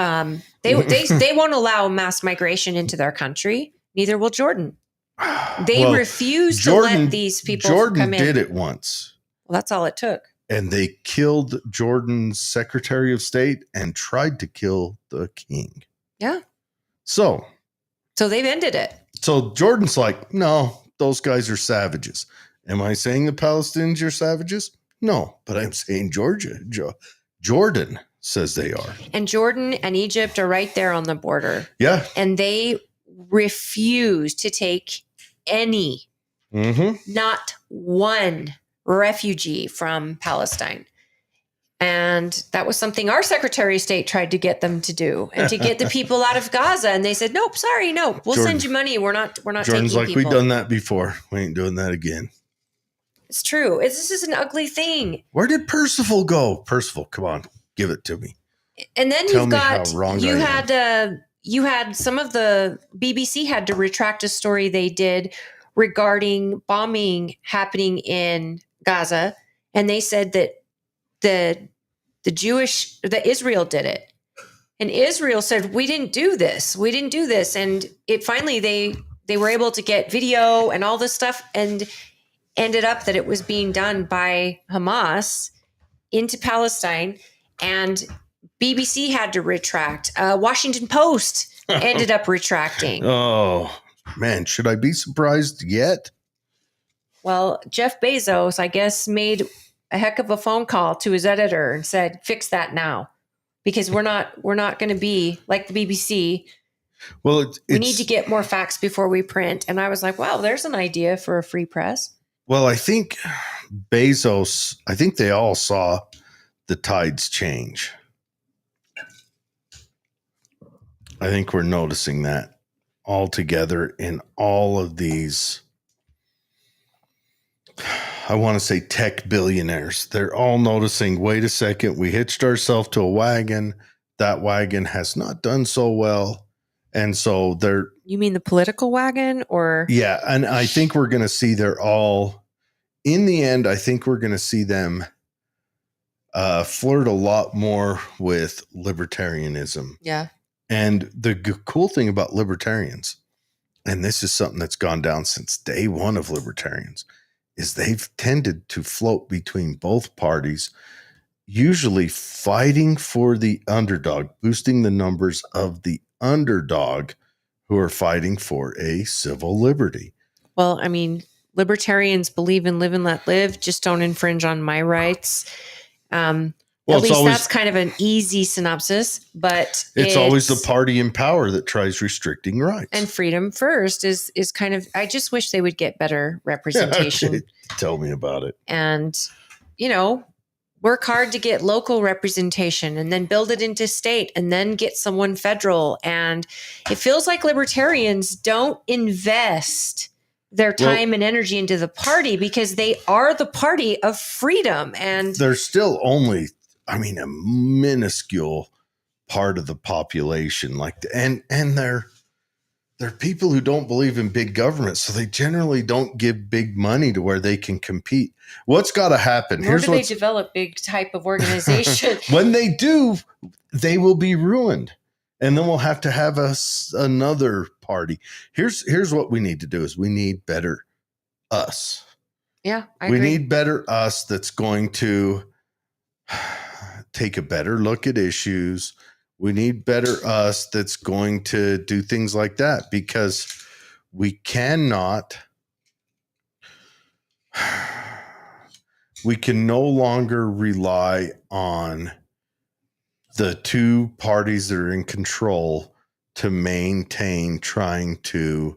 they won't allow mass migration into their country. Neither will Jordan. They refuse to let these people come in. Jordan did it once. Well, that's all it took. And they killed Jordan's Secretary of State and tried to kill the king. Yeah. So they've ended it. So Jordan's like, no, those guys are savages. Am I saying the Palestinians are savages? No, but I'm saying Jordan says they are. And Jordan and Egypt are right there on the border. Yeah. And they refuse to take any, not one refugee from Palestine. And that was something our Secretary of State tried to get them to do, and to get the people out of Gaza. And they said, nope, sorry, no, we'll send you money. We're not Jordan's taking like, people. we've done that before. We ain't doing that again. It's true. This is an ugly thing. Where did Percival go? Percival, come on, give it to me. And then you had some of the BBC had to retract a story they did regarding bombing happening in Gaza. And they said that Israel did it. And Israel said, we didn't do this. And it finally, they were able to get video and all this stuff, and ended up that it was being done by Hamas into Palestine. And BBC had to retract. Washington Post ended up retracting. Oh, man. Should I be surprised yet? Well, Jeff Bezos, I guess, made a heck of a phone call to his editor and said, "Fix that now," because we're not going to be like the BBC. Well, We need to get more facts before we print. And I was like, wow, there's an idea for a free press. Well, I think Bezos, I think they all saw the tides change. I think we're noticing that all together in all of these, I want to say tech billionaires. They're all noticing, wait a second, we hitched ourselves to a wagon. That wagon has not done so well. And so they're... You mean the political wagon or? Yeah. And I think we're going to see they're all, in the end, I think we're going to see them flirt a lot more with libertarianism. Yeah. And the cool thing about libertarians, and this is something that's gone down since day one of libertarians, is they've tended to float between both parties, usually fighting for the underdog, boosting the numbers of the underdog who are fighting for a civil liberty. Well, I mean, libertarians believe in live and let live, just don't infringe on my rights. At least that's kind of an easy synopsis, but it's always the party in power that tries restricting rights. And freedom first is kind of, I just wish they would get better representation. Okay. Tell me about it. And, work hard to get local representation and then build it into state and then get someone federal. And it feels like libertarians don't invest their time and energy into the party because they are the party of freedom. And they're still only, a minuscule part of the population. And they're people who don't believe in big government. So they generally don't give big money to where they can compete. What's got to happen? Nor do they develop big type of organization. When they do, they will be ruined. And then we'll have to have another party. Here's what we need to do is we need better us. Yeah, I agree. We need better us that's going to take a better look at issues. We need better us that's going to do things like that because we can no longer rely on the two parties that are in control to maintain trying to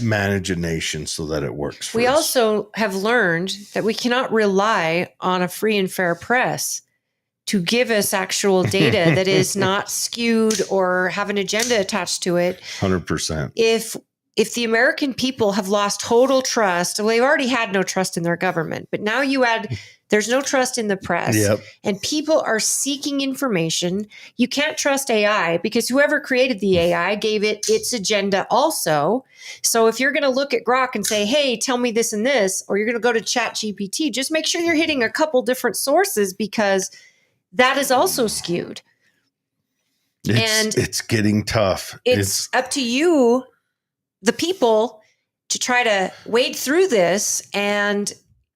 manage a nation so that it works for us. We also have learned that we cannot rely on a free and fair press to give us actual data that is not skewed or have an agenda attached to it. 100%. If the American people have lost total trust, well, they've already had no trust in their government, but now you add, there's no trust in the press. Yep. And people are seeking information. You can't trust AI because whoever created the AI gave it its agenda also. So if you're going to look at Grok and say, hey, tell me this and this, or you're going to go to ChatGPT, just make sure you're hitting a couple different sources because that is also skewed. It's getting tough. It's up to you, the people, to try to wade through this. And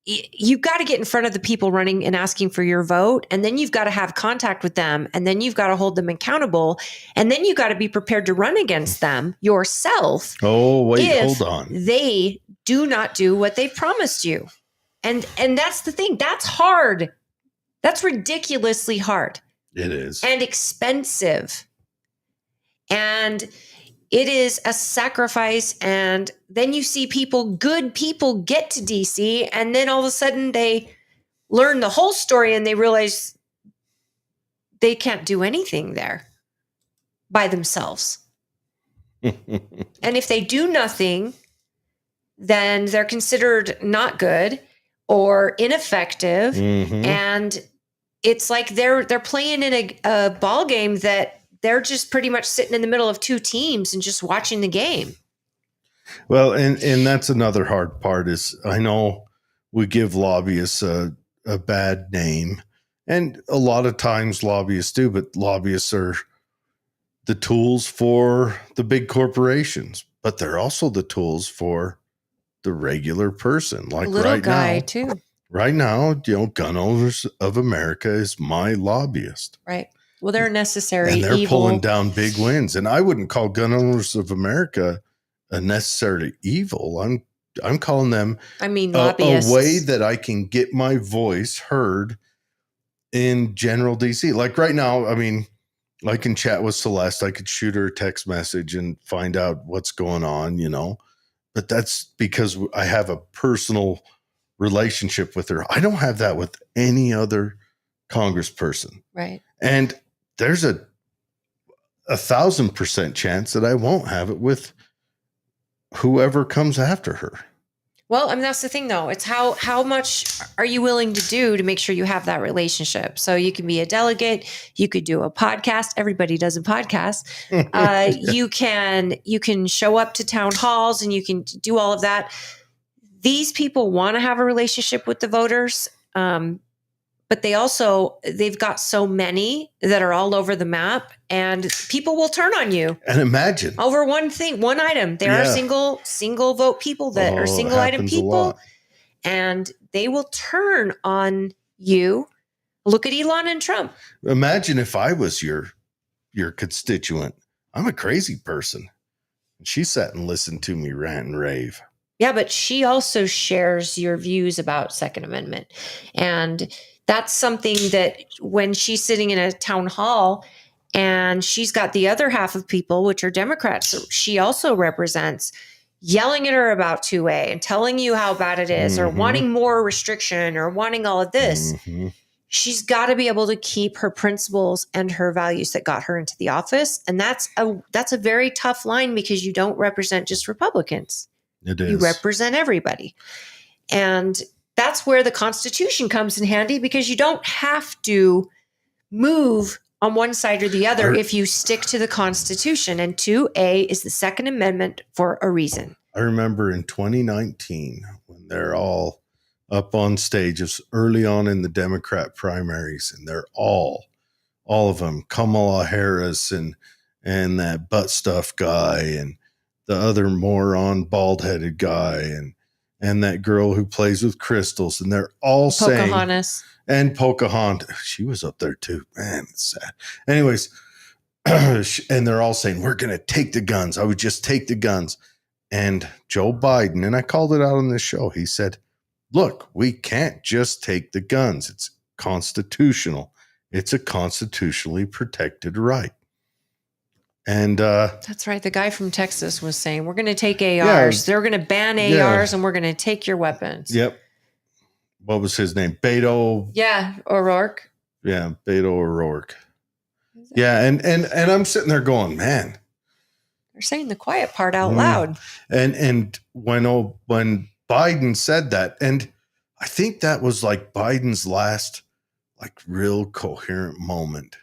you've got to get in front of the people running and asking for your vote. And then you've got to have contact with them. And then you've got to hold them accountable. And then you've got to be prepared to run against them yourself. Oh, wait, hold on. They do not do what they promised you. And that's the thing. That's hard. That's ridiculously hard. It is. And expensive. And it is a sacrifice. And then you see good people get to DC, and then all of a sudden they learn the whole story and they realize they can't do anything there by themselves. And if they do nothing, then they're considered not good or ineffective. Mm-hmm. And it's like they're playing in a ball game that they're just pretty much sitting in the middle of two teams and just watching the game. Well, and that's another hard part is I know we give lobbyists a bad name, and a lot of times lobbyists do, but lobbyists are the tools for the big corporations, but they're also the tools for the regular person. Like the little right guy now, too. Right now, Gun Owners of America is my lobbyist. Right. Well, they're necessary and they're evil. pulling down big wins. And I wouldn't call Gun Owners of America a necessarily evil. I'm calling them I mean, a lobbyists. way that I can get my voice heard in general DC. Like right now, I mean, I can chat with Celeste. I could shoot her a text message and find out what's going on, you know. But that's because I have a personal relationship with her. I don't have that with any other congressperson. Right. And there's a 1,000% chance that I won't have it with whoever comes after her. Well, I mean, that's the thing, though. It's how much are you willing to do to make sure you have that relationship? So you can be a delegate. You could do a podcast. Everybody does a podcast. You can show up to town halls and you can do all of that. These people want to have a relationship with the voters, but they've got so many that are all over the map, and people will turn on you. And imagine over one item. There are single vote people that are single item people, and they will turn on you. Look at Elon and Trump. Imagine if I was your constituent. I'm a crazy person. And she sat and listened to me rant and rave. Yeah, but she also shares your views about Second Amendment. And that's something that when she's sitting in a town hall and she's got the other half of people, which are Democrats, she also represents, yelling at her about 2A and telling you how bad it is, or wanting more restriction, or wanting all of this. She's got to be able to keep her principles and her values that got her into the office. And that's a very tough line, because you don't represent just Republicans. It is. You represent everybody. And that's where the Constitution comes in handy, because you don't have to move on one side or the other if you stick to the Constitution. And 2A is the Second Amendment for a reason. I remember in 2019 when they're all up on stages early on in the Democrat primaries, and they're all of them, Kamala Harris and that butt stuff guy and the other moron bald-headed guy and that girl who plays with crystals, and they're all Pocahontas. And Pocahontas, she was up there too. Man, it's sad. Anyways, and they're all saying, we're going to take the guns. I would just take the guns. And Joe Biden, and I called it out on this show, he said, look, we can't just take the guns. It's constitutional. It's a constitutionally protected right. And that's right. The guy from Texas was saying, we're going to take ARs. They're going to ban ARs and we're going to take your weapons. Yep. What was his name? Beto. Yeah. O'Rourke. Yeah. Beto O'Rourke. Yeah. And I'm sitting there going, man. They're saying the quiet part out loud. And when Biden said that, and I think that was like Biden's last like real coherent moment.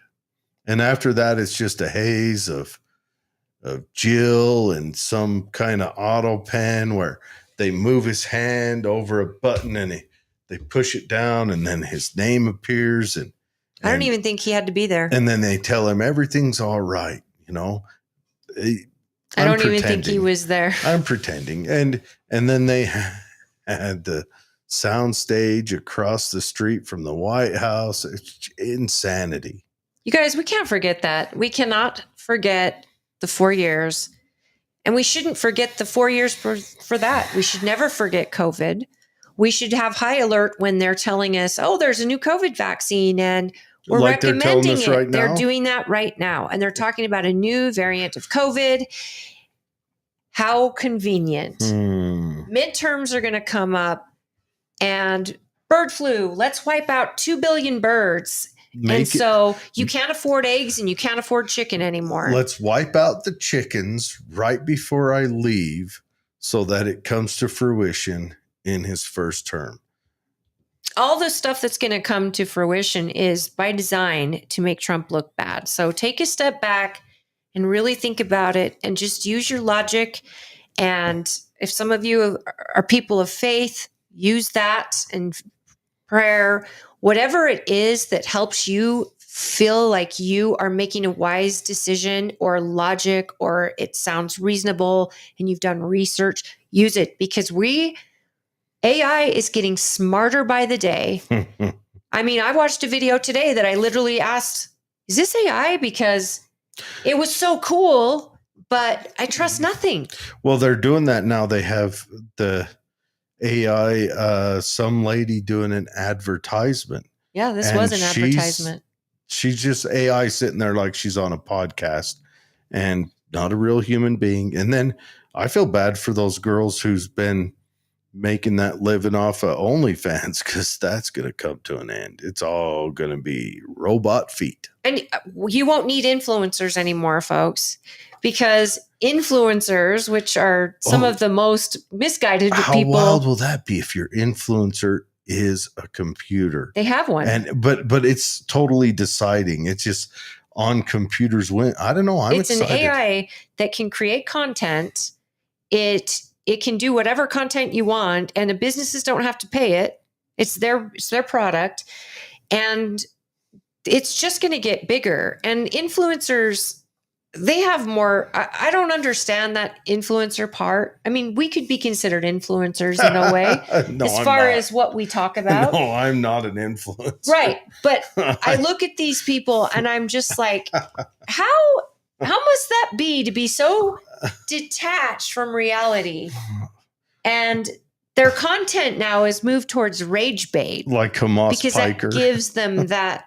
And after that, it's just a haze of Jill and some kind of auto pen where they move his hand over a button and they push it down, and then his name appears. And I don't even think he had to be there. And then they tell him everything's all right. You know, I don't even think he was there. I'm pretending. And then they had the sound stage across the street from the White House. It's insanity. You guys, we can't forget that. We cannot forget the 4 years. And we shouldn't forget the 4 years for that. We should never forget COVID. We should have high alert when they're telling us, oh, there's a new COVID vaccine and we're Like they're telling recommending us it. right They're now? doing that right now. And they're talking about a new variant of COVID. How convenient. Midterms are going to come up, and bird flu. Let's wipe out 2 billion birds. So you can't afford eggs and you can't afford chicken anymore. Let's wipe out the chickens right before I leave so that it comes to fruition in his first term. All the stuff that's going to come to fruition is by design to make Trump look bad. So take a step back and really think about it and just use your logic. And if some of you are people of faith, use that and prayer, whatever it is that helps you feel like you are making a wise decision or logic, or it sounds reasonable and you've done research, use it, because AI is getting smarter by the day. I mean, I watched a video today that I literally asked, is this AI? Because it was so cool, but I trust nothing. Well, they're doing that now. They have the AI, some lady doing an advertisement. Yeah, this And was an advertisement. She's just AI sitting there like she's on a podcast and not a real human being. And then I feel bad for those girls who's been making that living off of OnlyFans, because that's going to come to an end. It's all going to be robot feet. And you won't need influencers anymore, folks, because influencers, which are some of the most misguided How people. How wild will that be if your influencer is a computer? They have one. But it's totally deciding. It's just on computers. I don't know. I'm excited. It's an AI that can create content. It can do whatever content you want, and the businesses don't have to pay it. It's their product, and it's just going to get bigger. And influencers, they have more. I don't understand that influencer part. I mean, we could be considered influencers in a way, as far as what we talk about. No, I'm not an influencer. Right. But I look at these people and I'm just like, how must that be to be so detached from reality? And their content now is moved towards rage bait. Like Hamas because Piker. That gives them that,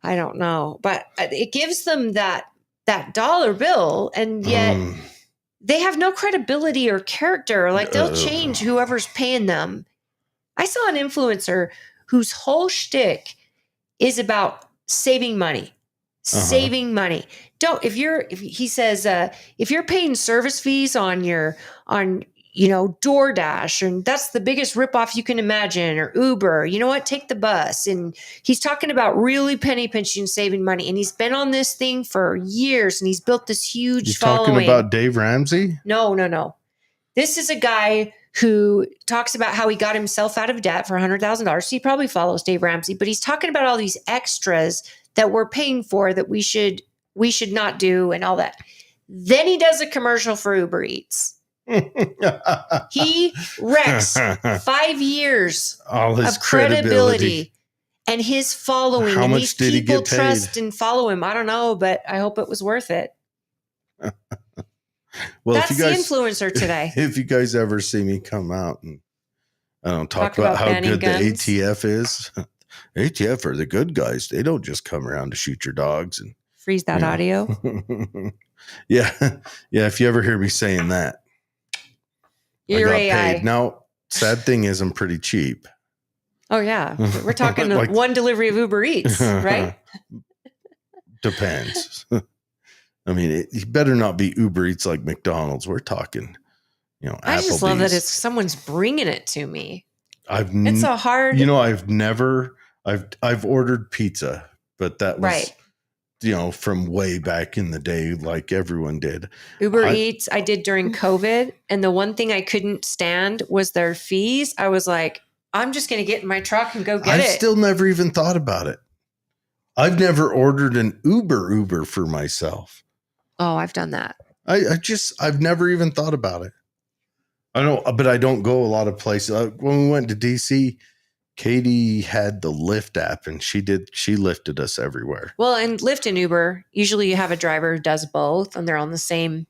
I don't know, but it gives them that dollar bill, and yet they have no credibility or character. Like, they'll change whoever's paying them. I saw an influencer whose whole shtick is about saving money. Saving money. If you're paying service fees on DoorDash, and that's the biggest ripoff you can imagine, or Uber, you know what? Take the bus. And he's talking about really penny pinching, saving money. And he's been on this thing for years, and he's built this huge following. Talking about Dave Ramsey? No. This is a guy who talks about how he got himself out of debt for $100,000. He probably follows Dave Ramsey, but he's talking about all these extras that we're paying for that we should not do, and all that. Then he does a commercial for Uber Eats. He wrecks 5 years of credibility and his following. How and much these did he people get paid? trust and follow him. I don't know, but I hope it was worth it. Well, that's if you guys, the influencer today. If you guys ever see me come out and talk about how good guns. The ATF is, ATF are the good guys. They don't just come around to shoot your dogs and freeze that audio. Yeah. If you ever hear me saying that, you're I got AI. paid. Now, sad thing is, I'm pretty cheap. Oh yeah, we're talking like, one delivery of Uber Eats, right? Depends. I mean, it better not be Uber Eats like McDonald's. We're talking, I Applebee's. just love that it's someone's bringing it to me. It's a hard. I've ordered pizza, but that was right. From way back in the day, like everyone did. Uber Eats, I did during COVID. And the one thing I couldn't stand was their fees. I was like, I'm just going to get in my truck and go get it. I've still never even thought about it. I've never ordered an Uber for myself. Oh, I've done that. I've never even thought about it. I know, but I don't go a lot of places. When we went to DC, Katie had the Lyft app, and she lifted us everywhere. Well, and Lyft and Uber, usually you have a driver who does both, and they're on the same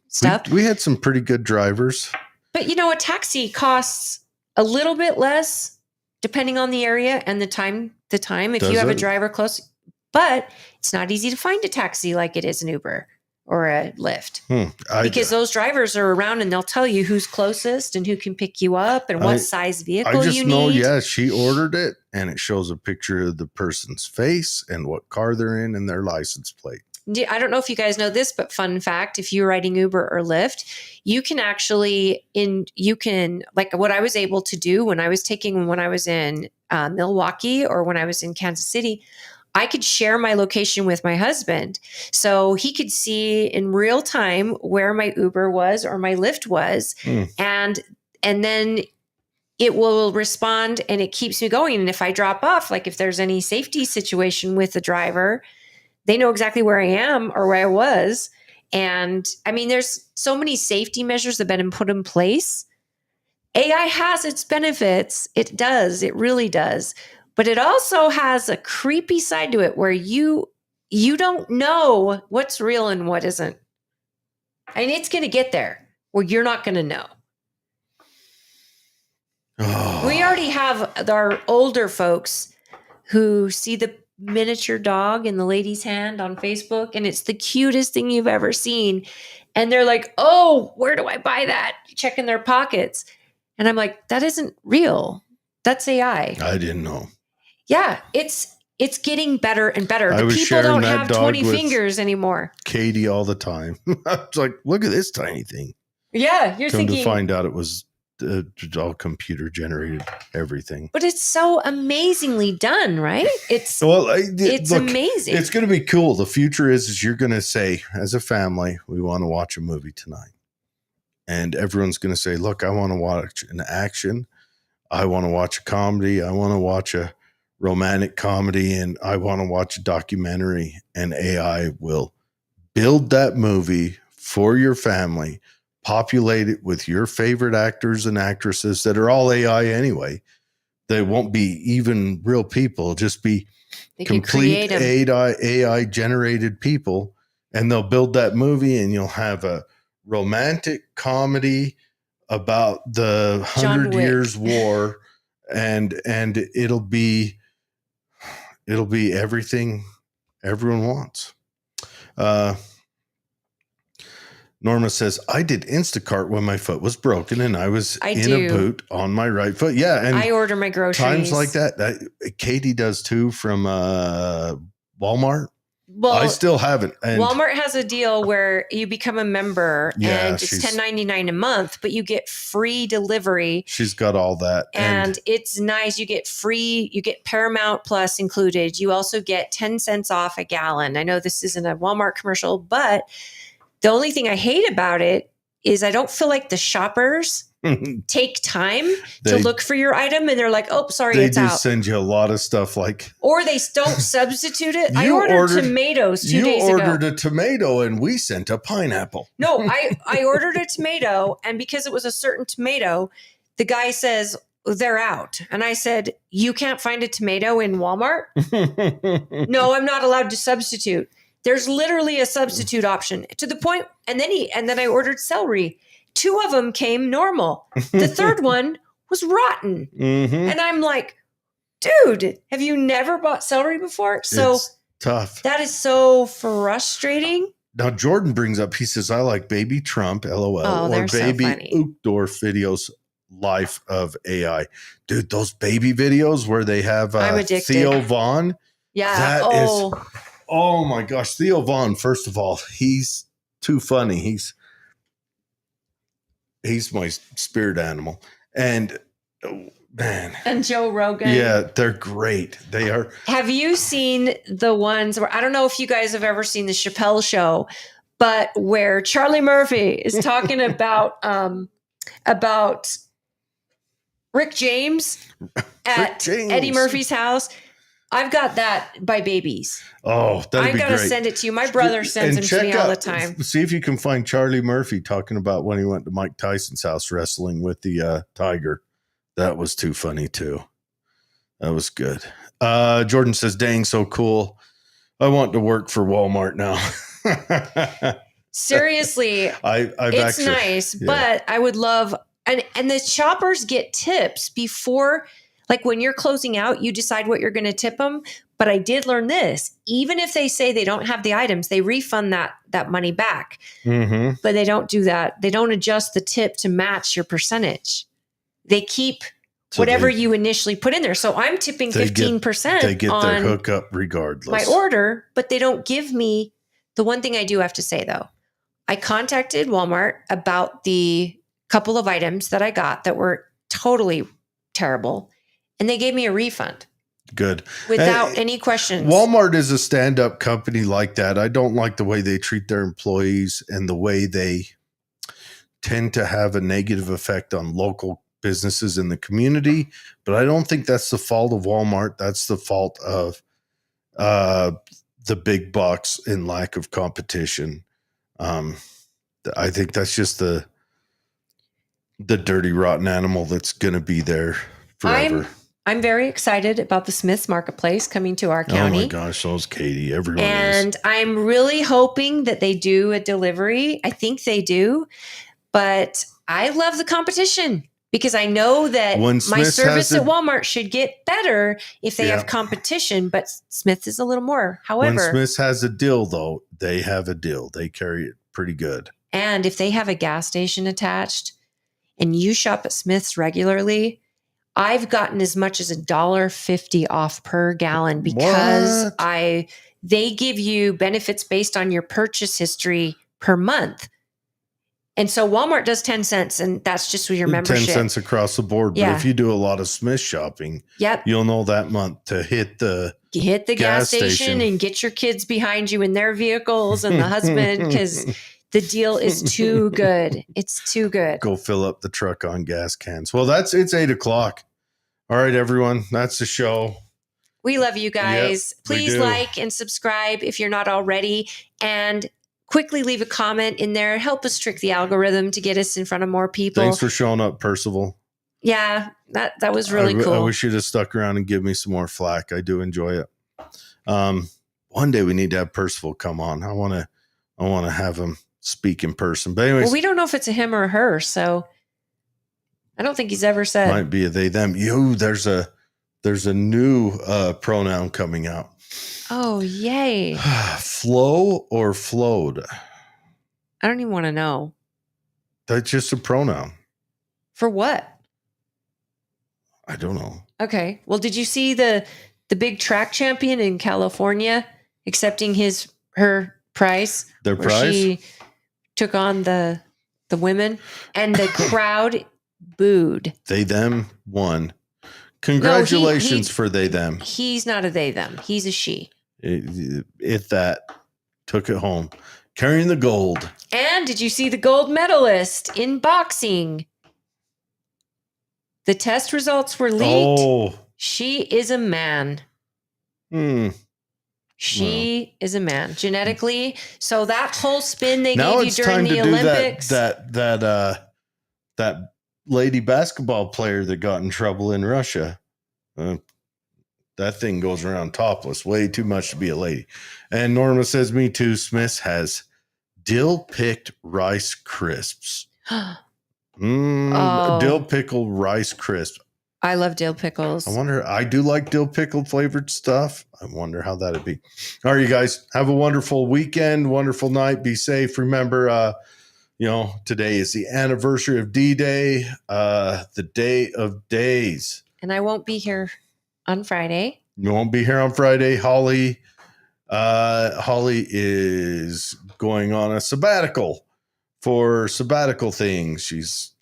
stuff. We had some pretty good drivers. But a taxi costs a little bit less depending on the area and the time. If you have a driver close, but it's not easy to find a taxi like it is an Uber or a Lyft because those drivers are around and they'll tell you who's closest and who can pick you up and what size vehicle you need. I just know, she ordered it and it shows a picture of the person's face and what car they're in and their license plate. I don't know if you guys know this, but fun fact, if you're riding Uber or Lyft, you can actually like what I was able to do when I was in Milwaukee or when I was in Kansas City, I could share my location with my husband. So he could see in real time where my Uber was or my Lyft was. And then it will respond and it keeps me going. And if I drop off, like if there's any safety situation with the driver, they know exactly where I am or where I was. And I mean, there's so many safety measures that have been put in place. AI has its benefits. It does. It really does. But it also has a creepy side to it where you don't know what's real and what isn't. And it's going to get there where you're not going to know. Oh, We already have our older folks who see the miniature dog in the lady's hand on Facebook, and it's the cutest thing you've ever seen. And they're like, oh, where do I buy that? Checking their pockets. And I'm like, that isn't real. That's AI. I didn't know. Yeah, it's getting better and better. I The was people sharing don't that have dog 20 with fingers anymore. Katie all the time. I was like, look at this tiny thing. Yeah, you're Come thinking. to find out it was all computer generated everything. But it's so amazingly done, right? It's Well, it's look, amazing. it's going to be cool. The future is you're going to say, as a family, we want to watch a movie tonight. And everyone's going to say, look, I want to watch an action. I want to watch a comedy. I want to watch a romantic comedy. And I want to watch a documentary. And AI will build that movie for your family, populate it with your favorite actors and actresses that are all AI anyway. They won't be even real people, just be They can complete create 'em. AI generated people. And they'll build that movie and you'll have a romantic comedy about the John 100 Wick. Years War. And it'll be everything everyone wants. Norma says, I did Instacart when my foot was broken and I was I in do. a boot on my right foot. Yeah. And I order my groceries. times like that, Katie does too from Walmart. Well, I still haven't. And Walmart has a deal where you become a member Yeah, and it's $10.99 a month, but you get free delivery. she's got all that. And it's nice. You get Paramount Plus included. You also get 10 cents off a gallon. I know this isn't a Walmart commercial, but the only thing I hate about it is I don't feel like the shoppers take time to They- look for your item and they're like, oh, sorry, they it's do out. send you a lot of stuff like Or they don't substitute it. I You ordered tomatoes 2 days you ago. ordered a tomato and we sent a pineapple. No, I ordered a tomato, and because it was a certain tomato, the guy says, they're out. And I said, you can't find a tomato in Walmart? No, I'm not allowed to substitute. There's literally a substitute option to the point. And then I ordered celery. 2 of them came normal. The third one was rotten. Mhm. And I'm like, dude, have you never bought celery before? So It's tough. that is so frustrating. Now Jordan brings up, he says, I like Baby Trump, LOL, Oh, or they're so Baby funny. Uchtdorf videos, Life of AI. Dude, those baby videos where they have I'm addicted. Theo Vaughn. Yeah. That Oh, Oh my gosh. Theo Vaughn, first of all, he's too funny. He's my spirit animal. And man, and Joe Rogan. yeah, they're great. They are. Have you seen the ones where, I don't know if you guys have ever seen the Chappelle show, but where Charlie Murphy is talking about Rick James at James. Eddie Murphy's house? I've got that by babies. Oh, that'd I be gotta great. send it to you. My brother sends them to check me all the out- time. See if you can find Charlie Murphy talking about when he went to Mike Tyson's house wrestling with the tiger. That was too funny too. That was good. Jordan says, dang, so cool. I want to work for Walmart now. Seriously, I've it's actually, nice, yeah. but I would love, and the shoppers get tips before, like when you're closing out, you decide what you're going to tip them. But I did learn this: even if they say they don't have the items, they refund that money back. Mhm. But they don't do that. They don't adjust the tip to match your percentage. They keep So whatever they- you initially put in there. So I'm tipping They get- 15% They get their on hookup regardless. my order, but they don't give me. The one thing I do have to say though, I contacted Walmart about the couple of items that I got that were totally terrible, and they gave me a refund Good. without And any questions. Walmart is a stand-up company like that. I don't like the way they treat their employees and the way they tend to have a negative effect on local businesses in the community. But I don't think that's the fault of Walmart. That's the fault of the big bucks and lack of competition. I think that's just the dirty, rotten animal that's going to be there forever. I'm very excited about the Smith's Marketplace coming to our Oh county. my gosh, so is Katie. Everyone is. And I'm really hoping that they do a delivery. I think they do, but I love the competition. because I know that When my Smith's service has at a- Walmart should get better if they Yeah. have competition, but Smith is a little more. When However, Smith's has a deal, though, they have a deal. They carry it pretty good. and if they have a gas station attached and you shop at Smith's regularly, I've gotten as much as $1.50 off per gallon because What? they give you benefits based on your purchase history per month. And so Walmart does 10 cents, and that's just with your 10 membership. cents across the board. But Yeah. if you do a lot of Smith shopping, Yep. you'll know that month to hit the You hit the gas station station. and get your kids behind you in their vehicles and the husband, because the deal is too good. It's too good. go fill up the truck on gas cans. Well, it's 8:00. All right, everyone. That's the show. We love you guys. we Please do. like and subscribe if you're not already, and quickly leave a comment in there. Help us trick the algorithm to get us in front of more people. Thanks for showing up, Percival. Yeah, that was really I cool. wish you'd have stuck around and give me some more flack. I do enjoy it. One day we need to have Percival come on. I want to have him speak in person. But anyways, Well, we don't know if it's a him or a her, so I don't think he's ever said. might be a they them. There's a new pronoun coming out. Oh, yay. Flow or flowed? I don't even want to know. That's just a pronoun. For what? I don't know. Okay. Well, did you see the big track champion in California accepting her prize? Their where prize? She took on the women, and the crowd booed. They them won. Congratulations he- for they them. He's not a they them. He's a she. It that took it home, carrying the gold. And did you see the gold medalist in boxing? The test results were leaked. Oh, She is a man. She is a man genetically. So that whole spin they now gave you it's during time the to do Olympics. that lady basketball player that got in trouble in Russia. That thing goes around topless, way too much to be a lady. And Norma says, me too. Smith has dill picked rice crisps. Dill pickle rice crisp. I love dill pickles. I do like dill pickle flavored stuff. I wonder how that'd be. All right, you guys have a wonderful weekend, wonderful night. Be safe. Remember, today is the anniversary of D-Day, the day of days. And I won't be here on Friday. You won't be here on Friday. Holly is going on a sabbatical for sabbatical things.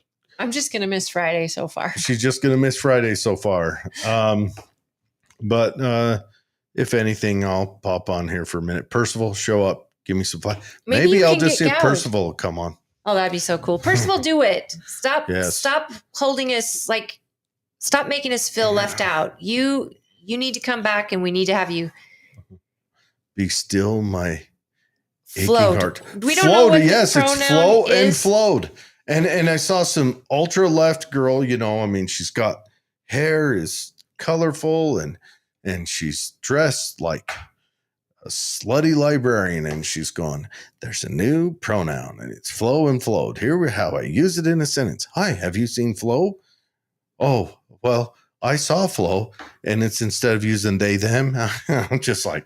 I'm just going to miss Friday so far. She's just going to miss Friday so far. But if anything, I'll pop on here for a minute. Percival, show up. Give me some flack. Maybe you I'll can just see get if Goud. Percival will come on. Oh, that'd be so cool. Percival, do it. Yes. Stop holding us, stop making us feel left out. You need to come back, and we need to have you Be still my aching float. heart. We don't know what yes, the it's pronoun flow and is. flowed. And I saw some ultra left girl, she's got hair is colorful and she's dressed like a slutty librarian, and she's going, there's a new pronoun and it's flow and flowed. How I use it in a sentence. Hi, have you seen flow? Oh, well, I saw flow, and it's instead of using they, them, I'm just like,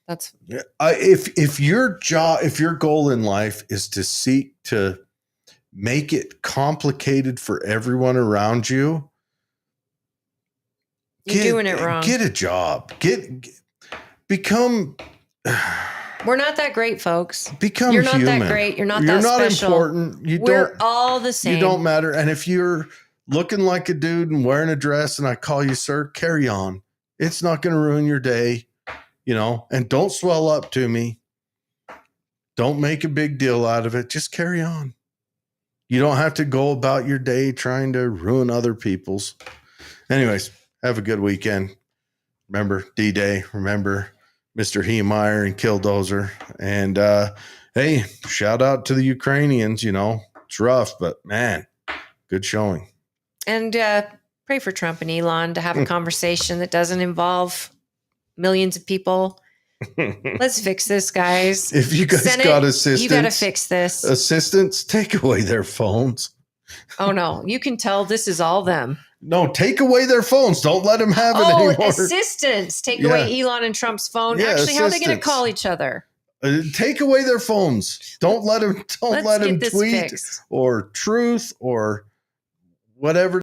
That's if your goal in life is to seek to make it complicated for everyone around you, you're doing it wrong. Get a job. Become. We're not that great, folks. Become You're not human. that great. You're not that special. Important. We're all the same. You don't matter. And if you're looking like a dude and wearing a dress, and I call you sir, carry on. It's not going to ruin your day. And don't swell up to me. Don't make a big deal out of it. Just carry on. You don't have to go about your day trying to ruin other people's. Anyways, have a good weekend. Remember D-Day. Remember Mr. Heemeyer and Killdozer. And hey, shout out to the Ukrainians. It's rough, but man, good showing. And pray for Trump and Elon to have a conversation that doesn't involve millions of people. Let's fix this, guys. If you guys Senate, got assistance, you got to fix this. Assistants, take away their phones. Oh no, you can tell this is all them. No, take away their phones. Don't let them have it Oh, anymore. assistants. Take away Elon and Trump's phone. Yeah, Actually, how are they going to assistants. call each other? Take away their phones. Don't let them. Don't Let's let them get this tweet fixed. or truth or whatever